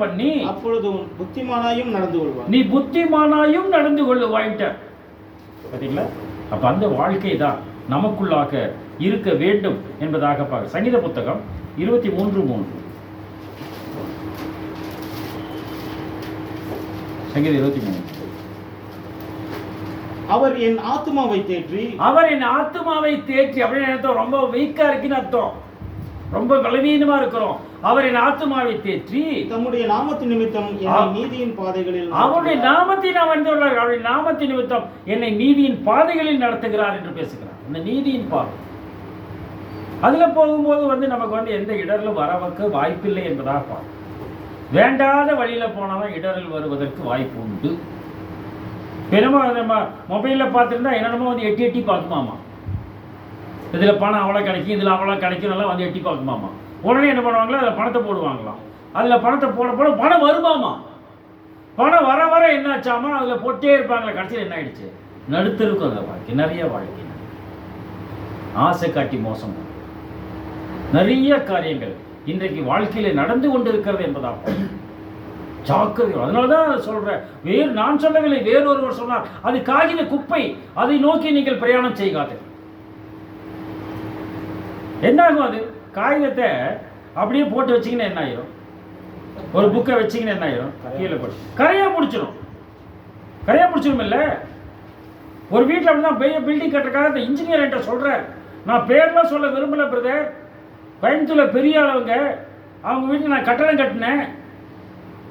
பண்ணி அப்பொழுது உன் புத்திமானாயும் நடந்து கொள்வாய். நீ புத்திமானாயும் நடந்து கொள்ளுவாய்ட்ட. பார்த்தீங்களா? அப்ப அந்த வாழ்க்கை தான் நமக்குள்ளாக இருக்க வேண்டும் என்பதாக பார்க்க. சங்கீத புத்தகம் 23:3. சங்கீதம் 23. அவர் என் ஆத்துமாவை தேற்றி அப்படின்னு ரொம்ப வீக்கா இருக்குன்னு அர்த்தம். ரொம்ப பலவீனமா இருக்கிறோம். அவர் என் ஆத்துமாவை தேற்றி தம்முடைய நாமத்தின் நிமித்தம் என்னை நீதியின் பாதைகளில், அவருடைய நாமத்தின் அவருடைய நாமத்தின் நிமித்தம் என்னை நீதியின் பாதைகளில் நடத்துகிறார் என்று பேசுகிறார். இந்த நீதியின் பாதை அதுல போகும்போது நமக்கு எந்த இடரிலும் வரவுக்கு வாய்ப்பில்லை என்பதாக பார்க்கும். வேண்டாத வழியில போனாதான் இடரில் வருவதற்கு வாய்ப்பு உண்டு. பெருமா நம்ம மொபைலில் பார்த்துருந்தா என்னென்னமோ எட்டி பார்க்குமாமா. இதில் பணம் அவ்வளோ கிடைக்கும், இதில் அவ்வளோ கிடைக்கும், எல்லாம் எட்டி பார்க்குமாமா. உடனே என்ன பண்ணுவாங்களா? அதில் பணத்தை போடுவாங்களாம். அதில் பணத்தை போட பணம் வருமாமா. பணம் வர என்னாச்சாமா? அதில் போட்டே இருப்பாங்களே. கடைசியில் என்ன ஆயிடுச்சு? நடுத்தருக்கும் அந்த வாழ்க்கை, நிறைய வாழ்க்கை, ஆசை காட்டி மோசம், நிறைய காரியங்கள் இன்றைக்கு வாழ்க்கையில் நடந்து கொண்டிருக்கிறது என்பதாக ஜாக்கிரதை. அதனாலதான் சொல்றேன், நான் சொல்லவில்லை, வேறொருவர் சொன்னார். அது காகித குப்பை, அதை நோக்கி நீங்கள் பிரயாணம் செய்யாது. என்ன ஆகும்? அது காகிதத்தை அப்படியே போட்டு வச்சிங்கன்னா என்ன ஆயிரும்? ஒரு புக்கை வச்சிங்கன்னா என்ன ஆயிரும்? கீழே போட்டு கரையா முடிச்சிடும் இல்லை? ஒரு வீட்டில் அப்படிதான் பெரிய பில்டிங் கட்டுறதுக்காக இந்த இன்ஜினியர் என்கிட்ட சொல்றார். நான் பேர்லாம் சொல்ல விரும்பல பிரதர். கோயம்புத்தூரில் பெரிய அளவுங்க அவங்க வீட்டில் நான் கட்டடம் கட்டினேன்.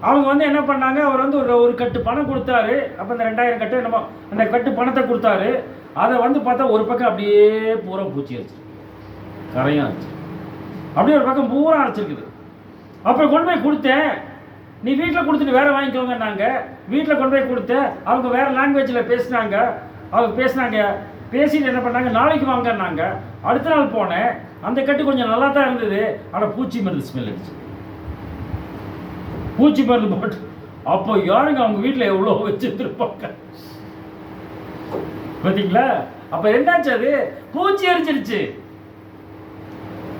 அவங்க என்ன பண்ணாங்க? அவர் ஒரு கட்டு பணம் கொடுத்தாரு. அப்போ இந்த 2000 கட்டு என்னமோ அந்த கட்டு பணத்தை கொடுத்தாரு. அதை பார்த்தா ஒரு பக்கம் அப்படியே பூரா பூச்சி அரைச்சிருக்கு, கரையும் அரைச்சி, அப்படியே ஒரு பக்கம் பூரா அரைச்சிருக்குது. அப்புறம் கொண்டு போய் கொடுத்தேன். நீ வீட்டில் கொடுத்துட்டு வேற வாங்கிக்கோங்க. நாங்கள் வீட்டில் கொண்டு போய் கொடுத்தேன். அவங்க வேற லாங்குவேஜில் பேசினாங்க. பேசிட்டு என்ன பண்ணாங்க? நாளைக்கு வாங்கினாங்க. அடுத்த நாள் போனேன். அந்த கட்டு கொஞ்சம் நல்லா தான் இருந்தது. ஆனால் பூச்சி மருந்து ஸ்மெல் அடிச்சு, பூச்சி மருந்து போட்டு. அப்போ யாருங்க அவங்க வீட்டில் எவ்வளோ வச்சுருப்பாங்க பார்த்தீங்களா? அப்போ என்னாச்சு? அது பூச்சி அரிச்சிருச்சு.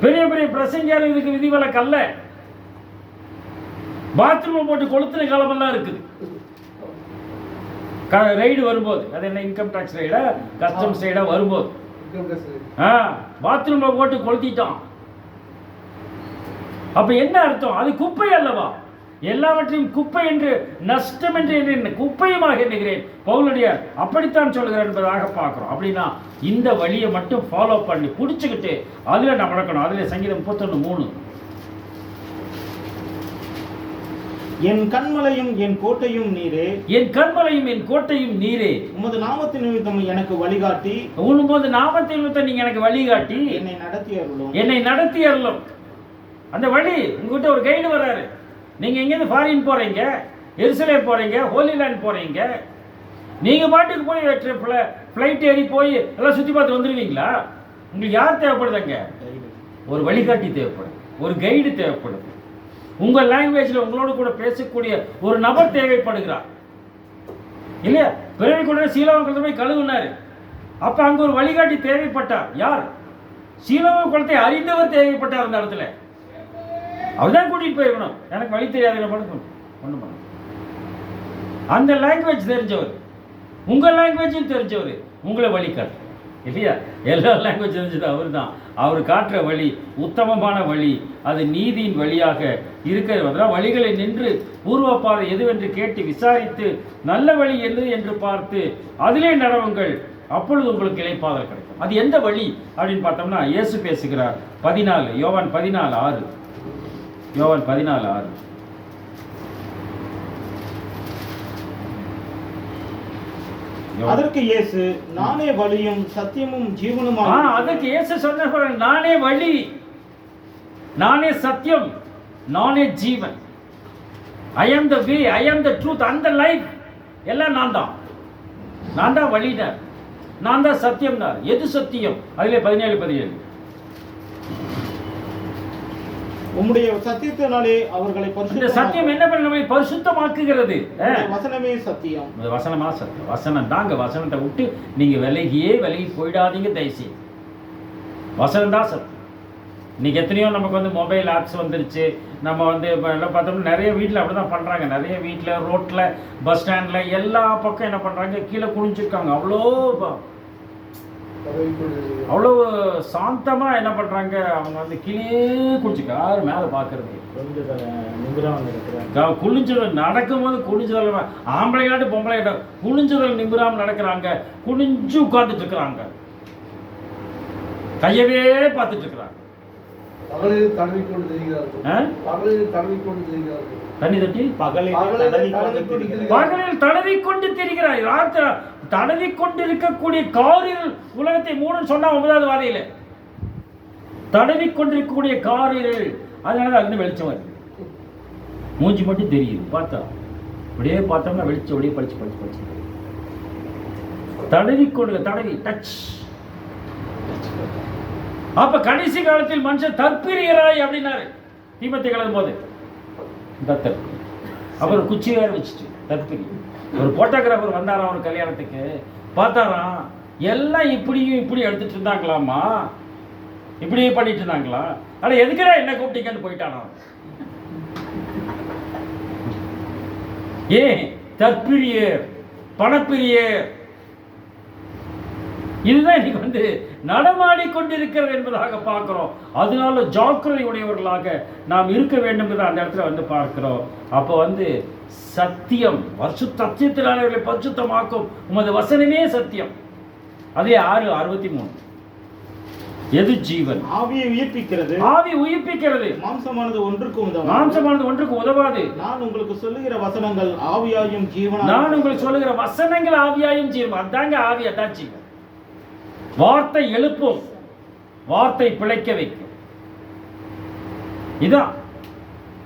பெரிய பெரிய பிரசங்கியார் இதுக்கு விதிவிலக்கு அல்ல. பாத்ரூம் போட்டு கொளுத்துன காலமெல்லாம் இருக்குது. ரைடு வரும்போது, அது என்ன இன்கம் டேக்ஸ் ரைடா கஸ்டம்ஸ் ரைடா வரும்போது பாத்ரூம்ல போட்டு கொளுத்திட்டான். அப்ப என்ன அர்த்தம்? அது குப்பை அல்லவா? எல்லாவற்றையும் குப்பை என்று, நஷ்டம் என்று குப்பையுமாக எண்ணுகிறேன் பவுலடியார் அப்படித்தான் சொல்லுகிறார் என்பதாக பார்க்கிறோம். அப்படின்னா இந்த வழியை மட்டும் ஃபாலோ பண்ணி பிடிச்சுக்கிட்டு அதுல நம்ம நடக்கணும். அதுல சங்கீதம் 31:3, என் கண்மலையும் என் கோட்டையும் நீரே, என் கண்மலையும் என் கோட்டையும் நீரே, உமது நாமத்தின் நிமித்தம் எனக்கு வழிகாட்டி, உமது நாமத்தின் நிமித்தம் நீங்க எனக்கு வழிகாட்டி என்னை நடத்தி அருளும், என்னை நடத்தி அருளும். அந்த வழி உங்ககிட்ட ஒரு கைடு வராரு. நீங்க எங்கேருந்து ஃபாரின் போறீங்க, எருசலேம் போறீங்க, ஹோலி லேண்ட் போறீங்க, நீங்க பாட்டுக்கு போய் ஃப்ளைட் ஏறி போய் எல்லாம் சுத்தி பார்த்து வந்துடுவீங்களா? உங்களுக்கு யார் தேவைப்படுதுங்க? ஒரு வழிகாட்டி தேவைப்படுது, ஒரு கைடு தேவைப்படுது. உங்க லாங்குவேஜ்ல உங்களோட கூட பேசக்கூடிய ஒரு நபர் தேவைப்படுகிறார் இல்லையா? பிறவி கூட சீலோவ போய் கழுவுனாரு. அப்ப அங்க ஒரு வழிகாட்டி தேவைப்பட்டார். யார்? சீலோவ குளத்தை அறிந்தவர் தேவைப்பட்டார். அந்த இடத்துல அவர்தான் கூட்டிட்டு போயிருக்கணும். எனக்கு வழி தெரியாத ஒண்ணு பண்ண, அந்த லாங்குவேஜ் தெரிஞ்சவர், உங்க லாங்குவேஜும் தெரிஞ்சவர் உங்களை வழிகாட்டு இல்லையா? எல்லா லாங்குவேஜ் தெரிஞ்சது அவர் தான். அவர் காட்டுற வழி உத்தமமான வழி, அது நீதியின் வழியாக இருக்கிறது. வழிகளை நின்று பூர்வ பாதை எதுவென்று கேட்டு விசாரித்து நல்ல வழி எது என்று பார்த்து அதிலே நடவுங்கள், அப்பொழுது உங்களுக்கு இளைப்பாதல் கிடைக்கும். அது எந்த வழி அப்படின்னு பார்த்தோம்னா இயேசு பேசுகிறார். 14 யோவான் 14:6, யோவான் 14:6. அதற்கு இயேசு, நானே வழியும் சத்தியமும் ஜீவனுமாக. அதற்கு இயேசு சொன்ன, நானே வழி, நானே சத்தியம், நானே ஜீவன். ஐ ஆம் த வே, ஐ ஆம் the truth and the life. எல்லாம் நான் தான். நான் தான் வழினார், நான் தான் சத்தியம் தான். எது சத்தியம்? அதிலே 17 உம்முடைய சத்தியத்தினாலே அவர்களை சத்தியம் என்ன பண்ண நம்மை பரிசுத்தமாக்குகிறது. வசனமே சத்தியம். வசனமா சத்தியம். வசனம் தாங்க. வசனத்தை விட்டு நீங்க விலகி போயிடாதீங்க தயவுசெய்து. வசனம் தான் சத்தியம். இன்னைக்கு எத்தனையோ நமக்கு வந்து மொபைல் ஆப்ஸ் வந்துருச்சு. நம்ம வந்து எல்லாம் பார்த்தோம்னா நிறைய வீட்டில் அப்படி தான் பண்ணுறாங்க. நிறைய வீட்டில், ரோட்டில், பஸ் ஸ்டாண்டில் எல்லா பக்கம் என்ன பண்ணுறாங்க, கீழே குளிஞ்சிருக்காங்க. அவ்வளோ சாந்தமாக என்ன பண்ணுறாங்க, அவங்க வந்து கீழே குளிச்சுக்க யாரும் மேலே பார்க்கறது. குளிஞ்சதல் நடக்கும்போது குளிஞ்சதல் ஆம்பளையாட்டு பொம்பளையாட்டம் குளிஞ்சதல் நிமிராமல் நடக்கிறாங்க. குளிஞ்சு உட்கார்ந்துட்டு இருக்கிறாங்க, கையவே பார்த்துட்டு இருக்கிறாங்க. தண்ணி தட்டி பகலில் தடவி கொண்டு திரிகிறார். தடவி கொண்டிருக்கக்கூடிய காரில் உலகத்தை மூணு சொன்னா 9வது வாதையில தடவி கொண்டிருக்கக்கூடிய காரில், அதனால அங்க வெளிச்சம் வருது. மூஞ்சி மட்டும் தெரியுது. பார்த்தா அப்படியே பார்த்தோம்னா வெளிச்சம் அப்படியே படிச்சு தடவி கொண்டு தடவி டச். அப்ப கடைசி காலத்தில் மனுஷன் தற்பிரியராய் அப்படின்னாரு தீமத்தை கலக்கும் போது. அப்புறம் குச்சி வேற வச்சுட்டு தற்பிரி. ஒரு போட்டோகிராஃபர் வந்தாராம் ஒரு கல்யாணத்துக்கு. பார்த்தாராம் எல்லாம் இப்படி எடுத்துட்டு இருந்தாங்களாமா, இப்படி பண்ணிட்டு இருந்தாங்களா. ஆனா எதுக்குடா என்ன கூப்பிட்டீங்கன்னு போயிட்டானா. ஏன்? தற்பிரியர், பணப்பிரியர். இதுதான் இன்னைக்கு வந்து நடமாடி கொண்டிருக்கிறது என்பதாக பார்க்கிறோம். அதனால ஜாக்கிரதை உடையவர்களாக நாம் இருக்க வேண்டும் என்று அந்த இடத்துல வந்து பார்க்கிறோம். அப்போ வந்து சத்தியம், சத்தியத்தினால அவர்களை பரிசுத்தமாக்கும் உமது வசனமே சத்தியம். அதே 6:63 எது ஜீவன்? ஆவியை உயிர்ப்பிக்கிறது. ஆவி உயிர்ப்பிக்கிறது. மாம்சமானது ஒன்றுக்கு உதவாது. நான் உங்களுக்கு சொல்லுகிற வசனங்கள் ஆவியாயும் ஜீவனாயும். நான் உங்களுக்கு சொல்லுகிற வசனங்கள் ஆவியாயும் ஜீவன். அதாங்க ஆவி, அதான் ஜீவன். வார்த்தை எழுப்பும், வார்த்தை பிழைக்க வைக்கும். இதான்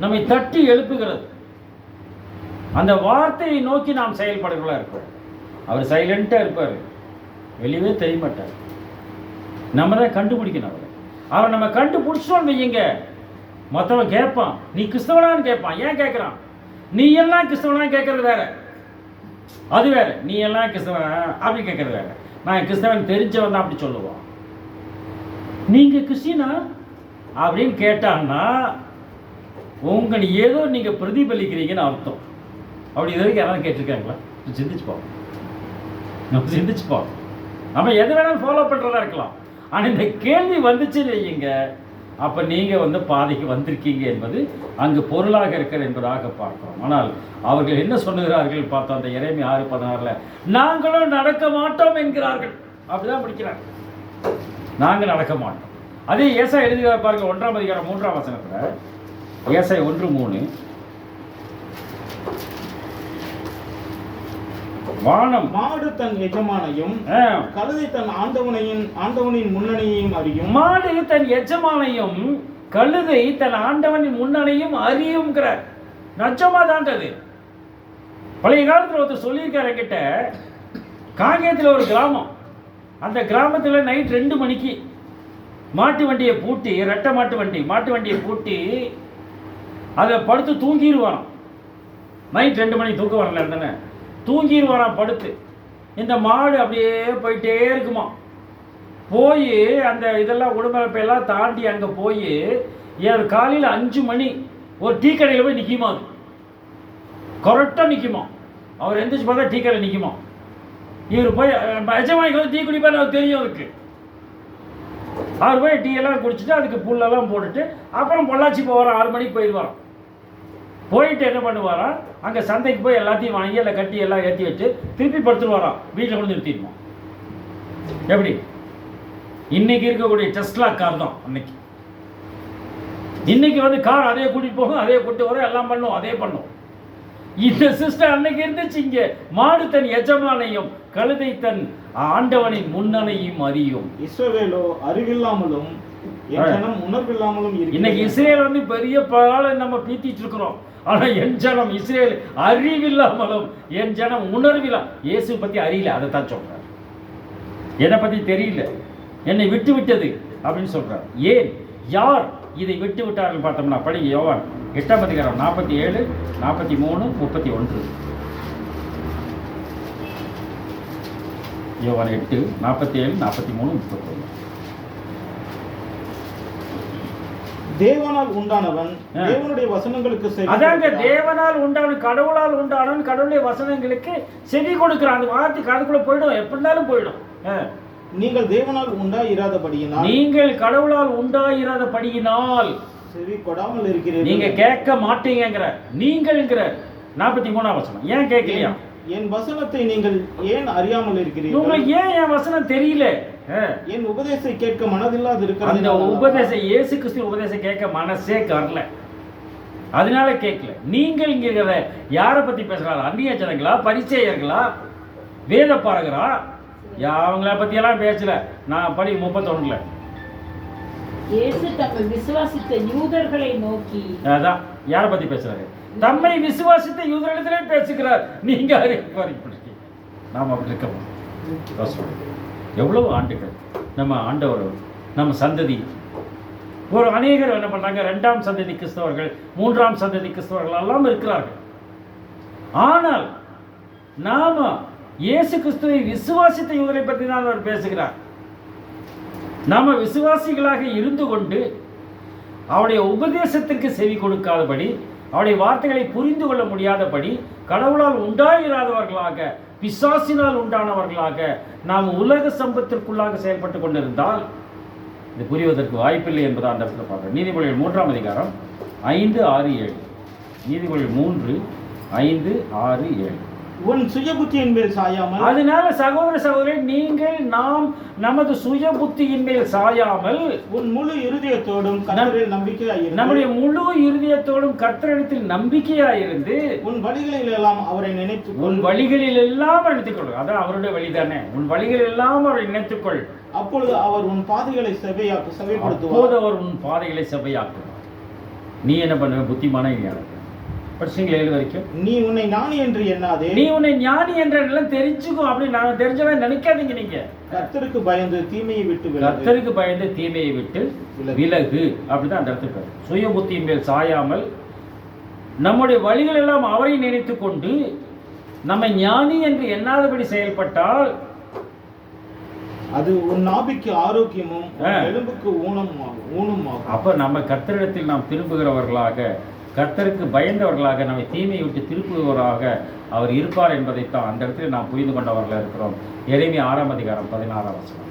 நம்மை தட்டி எழுப்புகிறது. அந்த வார்த்தையை நோக்கி நாம் செயல்படுகிறவர்களா இருப்போம். அவர் சைலண்டா இருப்பார், வெளியவே தெரிய மாட்டார். நம்ம தான் கண்டுபிடிக்கணும். அவர் நம்ம கண்டுபிடிச்சோம் வையுங்க, மற்றவன் கேட்பான், நீ கிறிஸ்தவனான்னு கேட்பான். ஏன் கேட்கிறான்? நீ எல்லாம் கிறிஸ்தவனா கேட்கறது வேற, அது வேற. நீ எல்லாம் கிறிஸ்தவனா அப்படி கேட்கறது வேற. நான் கிறிஸ்தவன் தெரிஞ்சவன் தான் அப்படி சொல்லுவான். நீங்க கிறிஸ்டினா அப்படின்னு கேட்டான்னா உங்கள் ஏதோ நீங்கள் பிரதிபலிக்கிறீங்கன்னு அர்த்தம். அப்படி இது வரைக்கும் யாராவது கேட்டிருக்காங்களா? சிந்திச்சுப்போம், நம்ம சிந்திச்சுப்போம். நம்ம எது வேணாலும் ஃபாலோ பண்ணுறதா இருக்கலாம். ஆனால் இந்த கேள்வி வந்துச்சுன்னு வைங்க, அப்போ நீங்கள் பாதைக்கு வந்திருக்கீங்க என்பது அங்கு பொருளாக இருக்கிறது என்பதாக பார்க்கிறோம். ஆனால் அவர்கள் என்ன சொல்லுகிறார்கள் பார்த்தோம், அந்த எரேமியா 6:16 நாங்களும் நடக்க மாட்டோம் என்கிறார்கள். அப்படிதான் படிக்கிறாங்க, நாங்கள் நடக்க மாட்டோம். அதே ஏசாயா எழுதுகிறார் பாருங்க, 1ஆம் அதிகாரம் 3ஆம் வசனத்தில், ஏசாயா 1:3 வானம் மாடு தன் எஜமானையும் கழுதை தன் ஆண்டவனின் முன்னணியையும் அறியும். மாடு தன் எஜமானையும் கழுதை தன் ஆண்டவனின் முன்னணியும் அறியும்ங்கிறார். நச்சமா தான்றது. பழைய காலத்தில் ஒருத்தர் சொல்லியிருக்காரு என்கிட்ட, காங்கேயத்தில் ஒரு கிராமம், அந்த கிராமத்தில் நைட் 2 மணிக்கு மாட்டு வண்டியை பூட்டி, ரெட்டை மாட்டு வண்டியை பூட்டி அதை படுத்து தூங்கிடுவாராம். நைட் 2 மணிக்கு தூக்கம் வரல தானே, தூங்கிடுவாராம் படுத்து. இந்த மாடு அப்படியே போயிட்டே இருக்குமா, போய் அந்த இதெல்லாம் உடம்பெல்லாம் தாண்டி அங்கே போய் காலையில் 5 மணி ஒரு டீ கடையில் போய் நிற்குமா. அது கரெக்டாக நிற்குமா. அவர் எந்திரிச்சு பார்த்தா டீ கடையில் நிற்குமா. இவர் போய் எஜமானிக்கு வந்து டீ குடிப்பார், அவர் தெரியும் அவருக்கு. அவர் போய் டீ எல்லாம் குடிச்சிட்டு அதுக்கு புல்லெல்லாம் போட்டுட்டு அப்புறம் பொள்ளாச்சி போவாராம். 6 மணிக்கு போயிடுவாராம். போயிட்டு என்ன பண்ணுவாராம், அங்கே சந்தைக்கு போய் எல்லாத்தையும் வாங்கி எல்லாம் கட்டி எல்லாம் ஏற்றி வச்சு திருப்பி படுத்துருவாராம். வீட்டில் கொண்டு நிறுத்திடுமா. எப்படி இன்னைக்கு இருக்கக்கூடிய டெஸ்லா கார் தான் அன்னைக்கு. இன்னைக்கு கார் அதே கூட்டிகிட்டு போகும், அதே கூட்டு வரும், எல்லாம் பண்ணும், அதே பண்ணும். இந்த சிஸ்டம் அன்னைக்கு இருந்துச்சு. இங்கே மாடு தன் எஜமானையும் கழுதை தன் ஆண்டவனின் முன்னணையும் அறியும். இஸ்ரவேலோ அறிவில்லாமலும் உணர்வில்லாமலும். இன்னைக்கு இஸ்ரேல் பெரிய பால நம்ம பீத்திட்டு இருக்கிறோம். ஆனால் என் ஜனம் இஸ்ரேல் அறிவில்லாமலும் என் ஜனம் உணர்வில்லா. இயேசு பற்றி அறியல, அதை தான் சொல்றார். என்னை பற்றி தெரியல, என்னை விட்டு விட்டது அப்படின்னு சொல்றார். ஏன், யார் இதை விட்டு விட்டார்கள் பார்த்தோம்னா, படிங்க யோவான் 8ஆம் அதிகாரம் 47, 43, 31. யோவான் 8, 47, 43, 31. தேவனால் உண்டானவன் தேவனுடைய வசனங்களுக்கு செவி. அதாங்க, தேவனால் உண்டானவன், கடவுளால் உண்டானவன் கடவுளுடைய வசனங்களுக்கு செவி கொடுக்கிறான். அந்த வார்த்தை காதுக்குள்ள போயிடும், எப்படினாலும் போயிடும். நீங்கள் தேவனால் உண்டாயிராதபடியினால், நீங்கள் கடவுளால் உண்டாயிராதபடியினால் செவி கொடாமல் இருக்கிறீர்கள். நீங்க கேட்க மாட்டீங்கங்கிற, நீங்கள்ங்கிற 43ஆம் வசனம். ஏன் கேட்கலையா? என் வசனத்தை நீங்கள் ஏன் அறியாமல் இருக்கிறீர்கள்? உங்களுக்கு ஏன் என் வசனம் தெரியல? என் உபதேசத்தை கேட்க மனதில்லாது இருக்கிறது. அந்த உபதேசம், இயேசு கிறிஸ்து உபதேசம் கேட்க மனசே வரல, அதனால கேட்கல. நீங்கள் இங்க யாரை பத்தி பேசுறாரு? அந்நிய ஜனங்களா, பரிசேயர்களா, வேத பாரகரா? அவங்கள பத்தி எல்லாம் பேசல. நான் படி 31. இயேசு தம்மை விசுவாசித்த யூதர்களை நோக்கி, அதான் யாரை பத்தி பேசுறாரு? தம்மை விசுவாசித்த யூதர்களிடத்திலே பேசுகிறார். நீங்க அறிவிப்பீங்க, நாம் அப்படி இருக்கோம். எவ்வளவு ஆண்டுகள் நம்ம ஆண்டவர், நம்ம சந்ததி, ஒரு அநேகர் என்ன பண்றாங்க, 2ஆம் சந்ததி கிறிஸ்தவர்கள், 3ஆம் சந்ததி கிறிஸ்தவர்கள் எல்லாம் இருக்கிறார்கள். ஆனால் நாம இயேசு கிறிஸ்துவை விசுவாசித்த யூதரை பற்றி தான் அவர் பேசுகிறார். நாம விசுவாசிகளாக இருந்து கொண்டு அவருடைய உபதேசத்திற்கு செவி கொடுக்காதபடி, அவருடைய வார்த்தைகளை புரிந்து கொள்ள முடியாதபடி, கடவுளால் உண்டாயிராதவர்களாக, பிசாசினால் உண்டானவர்களாக நாம் உலக சம்பத்திற்குள்ளாக செயல்பட்டு கொண்டிருந்தால் இது புரிவதற்கு வாய்ப்பில்லை என்பதை அந்த இடத்துல பார்க்குறோம். நீதிமொழிகள் 3ஆம் அதிகாரம் 5, 6, 7. நீதிமொழிகள் 3, 5, 6, 7. உன் சுய புத்தியின் மேல் சாயாமல். அதனால சகோதர சகோதரி, நீங்கள் நாம் நமது சுய புத்தியின் மேல் சாயாமல் உன் முழு இருதயத்தோடும் கர்த்தரில் நம்பிக்கையாயிருந்து, நம்முடைய முழு இருதயத்தோடும் கர்த்தரிடத்தில் நம்பிக்கையாயிருந்து, உன் வழிகளில் எல்லாம் அவரை நினைத்து, உன் வழிகளில் எல்லாம் நினைத்துக்கொள். அதான் அவருடைய வழிதானே. உன் வழிகளில் எல்லாம் அவரை நினைத்துக்கொள். அப்பொழுது அவர் உன் பாதைகளை செவைப்படுத்துவார். அப்போது அவர் உன் பாதைகளை செவையாக்குவார். நீ என்ன பண்ணுவ? புத்திமான படிச்சீங்களா 7 வரைக்கும்? நீ உன்னை ஞானி என்று எண்ணாதே. நீ உன்னை ஞானி என்றெல்லாம் தெரிஞ்சுக்கும். அப்படி நான் தெரிஞ்சவன் நினைக்காதீங்க. நீங்க கர்த்தருக்கு பயந்து தீமையை விட்டு விலகு. கர்த்தருக்கு பயந்து தீமையை விட்டு விலகு. அப்படிதான் அந்த இடத்துக்கு சுய புத்தியின் மேல் சாயாமல் நம்முடைய வழிகள் எல்லாம் அவரை நினைத்து கொண்டு நம்ம ஞானி என்று எண்ணாதபடி செயல்பட்டால் அது உன் நாபிக்கு ஆரோக்கியமும் எலும்புக்கு ஊனமாகும். அப்ப நம்ம கர்த்தரிடத்தில் நாம் திரும்புகிறவர்களாக, கர்த்தருக்கு பயந்தவர்களாக நம்மை தீமையை விட்டு திருப்புவராக அவர் இருப்பார் என்பதைத்தான் அந்த இடத்துல நாம் புரிந்து கொண்டவர்களாக இருக்கிறோம். எரேமியா 6:16.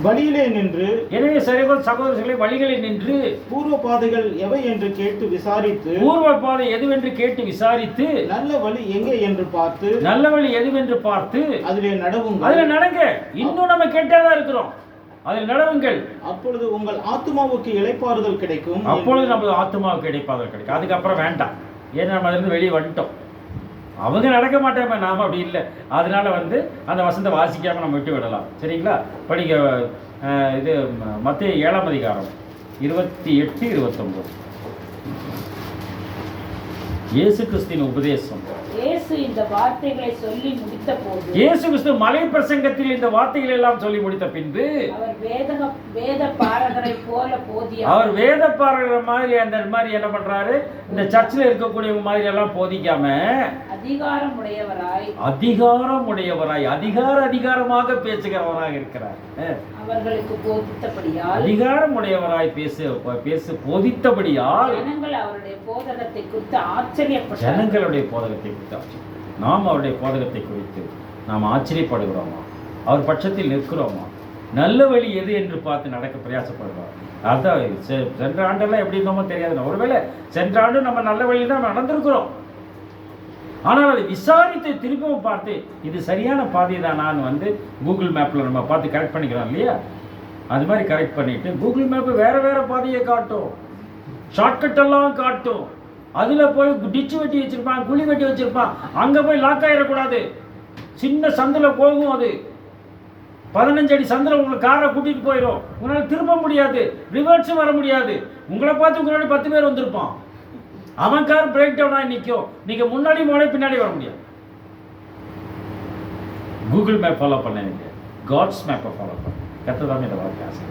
வழியிலே நின்று, எனவே சகோதரர்களை வழிகளை நின்று பூர்வ பாதைகள் எவை என்று கேட்டு விசாரித்து, பூர்வ பாதை எதுவென்று கேட்டு விசாரித்து, நல்ல வழி எங்கே என்று பார்த்து, நல்ல வழி எதுவென்று பார்த்து அதிலே நடவுங்கள். அதுல நடங்க. இன்னும் நம்ம கேட்டதா இருக்கிறோம், அதில் நடவுங்கள். அப்பொழுது உங்கள் ஆத்துமாவுக்கு இளைப்பாறுதல் கிடைக்கும். அப்பொழுது நமது ஆத்துமாவுக்கு இளைப்பாறுதல் கிடைக்கும். அதுக்கப்புறம் வேண்டாம், ஏன்னா நம்ம அதிலிருந்து வெளியே வந்துட்டோம். அவங்க நடக்க மாட்டாங்க, நாம் அப்படி இல்லை. அதனால அந்த வசனத்தை வாசிக்காமல் நம்ம விட்டு விடலாம். சரிங்களா? படிக்க இது மத்தேயு 7:28-29. இயேசு கிறிஸ்துவின் உபதேசம். இயேசு இந்த வார்த்தைகளை சொல்லி முடித்த போது, இயேசு கிறிஸ்து மலை பிரசங்கத்தில் இந்த வார்த்தைகளை எல்லாம் சொல்லி முடித்த பின்பு அவர் வேத பாரகரை போல போதிய, அவர் வேத பாரகர் மாதிரி அந்த மாதிரி என்ன பண்றாரு, இந்த சர்ச்சில் இருக்கக்கூடிய மாதிரி எல்லாம் போதிக்காம அதிகாரமுடையவராய் அதிகாரமாக பேசுகிறவராக இருக்கிறார். அவர்களுக்கு போதித்தபடியால், அதிகாரமுடையவராய் போதித்தபடியால் ஜனங்கள் அவருடைய போதகத்தை குறித்து ஆச்சரியப்பட்டார்கள். ஜனங்களுடைய போதகத்தை குறித்து நாம் அவருடைய போதகத்தை குறித்து நாம் ஆச்சரியப்படுகிறோமா? அவர் பட்சத்தில் நிற்கிறோமா? நல்ல வழி எது என்று பார்த்து நடக்க பிரயாசப்படுகிறோம். அதான் சென்ற ஆண்டெல்லாம் எப்படி இருந்தோமோ தெரியாது. ஒருவேளை சென்ற ஆண்டு நம்ம நல்ல வழியில் தான் நடந்திருக்கிறோம். ஆனால் அதை விசாரித்து திரும்பவும் பார்த்து இது சரியான பாதை தான் நான் கூகுள் மேப்பில் நம்ம பார்த்து கரெக்ட் பண்ணிக்கிறோம் இல்லையா? அது மாதிரி கரெக்ட் பண்ணிவிட்டு கூகுள் மேப்பு வேறு பாதையை காட்டும், ஷார்ட்கட்டெல்லாம் காட்டும். அதில் போய் டிச்சு வெட்டி வச்சுருப்பான், குழி வெட்டி வச்சுருப்பான். அங்கே போய் லாக் ஆகிடக்கூடாது. சின்ன சந்தில் போகும், அது 15 அடி சந்தில் உங்களுக்கு காரை கூட்டிகிட்டு போயிடும். உங்களால் திரும்ப முடியாது, ரிவர்ஸும் வர முடியாது. உங்களை பார்த்து உங்களோட 10 பேர் வந்திருப்பான். அவன் கார் பிரேக் டவுன் ஆகி நிற்கும். நீங்கள் முன்னாடி போனே பின்னாடி வர முடியாது. கூகுள் மேப் ஃபாலோ பண்ண காட்ஸ் மேப்பை ஃபாலோ பண்ண கற்றுதாமே இந்த வாழ்க்கை ஆசை.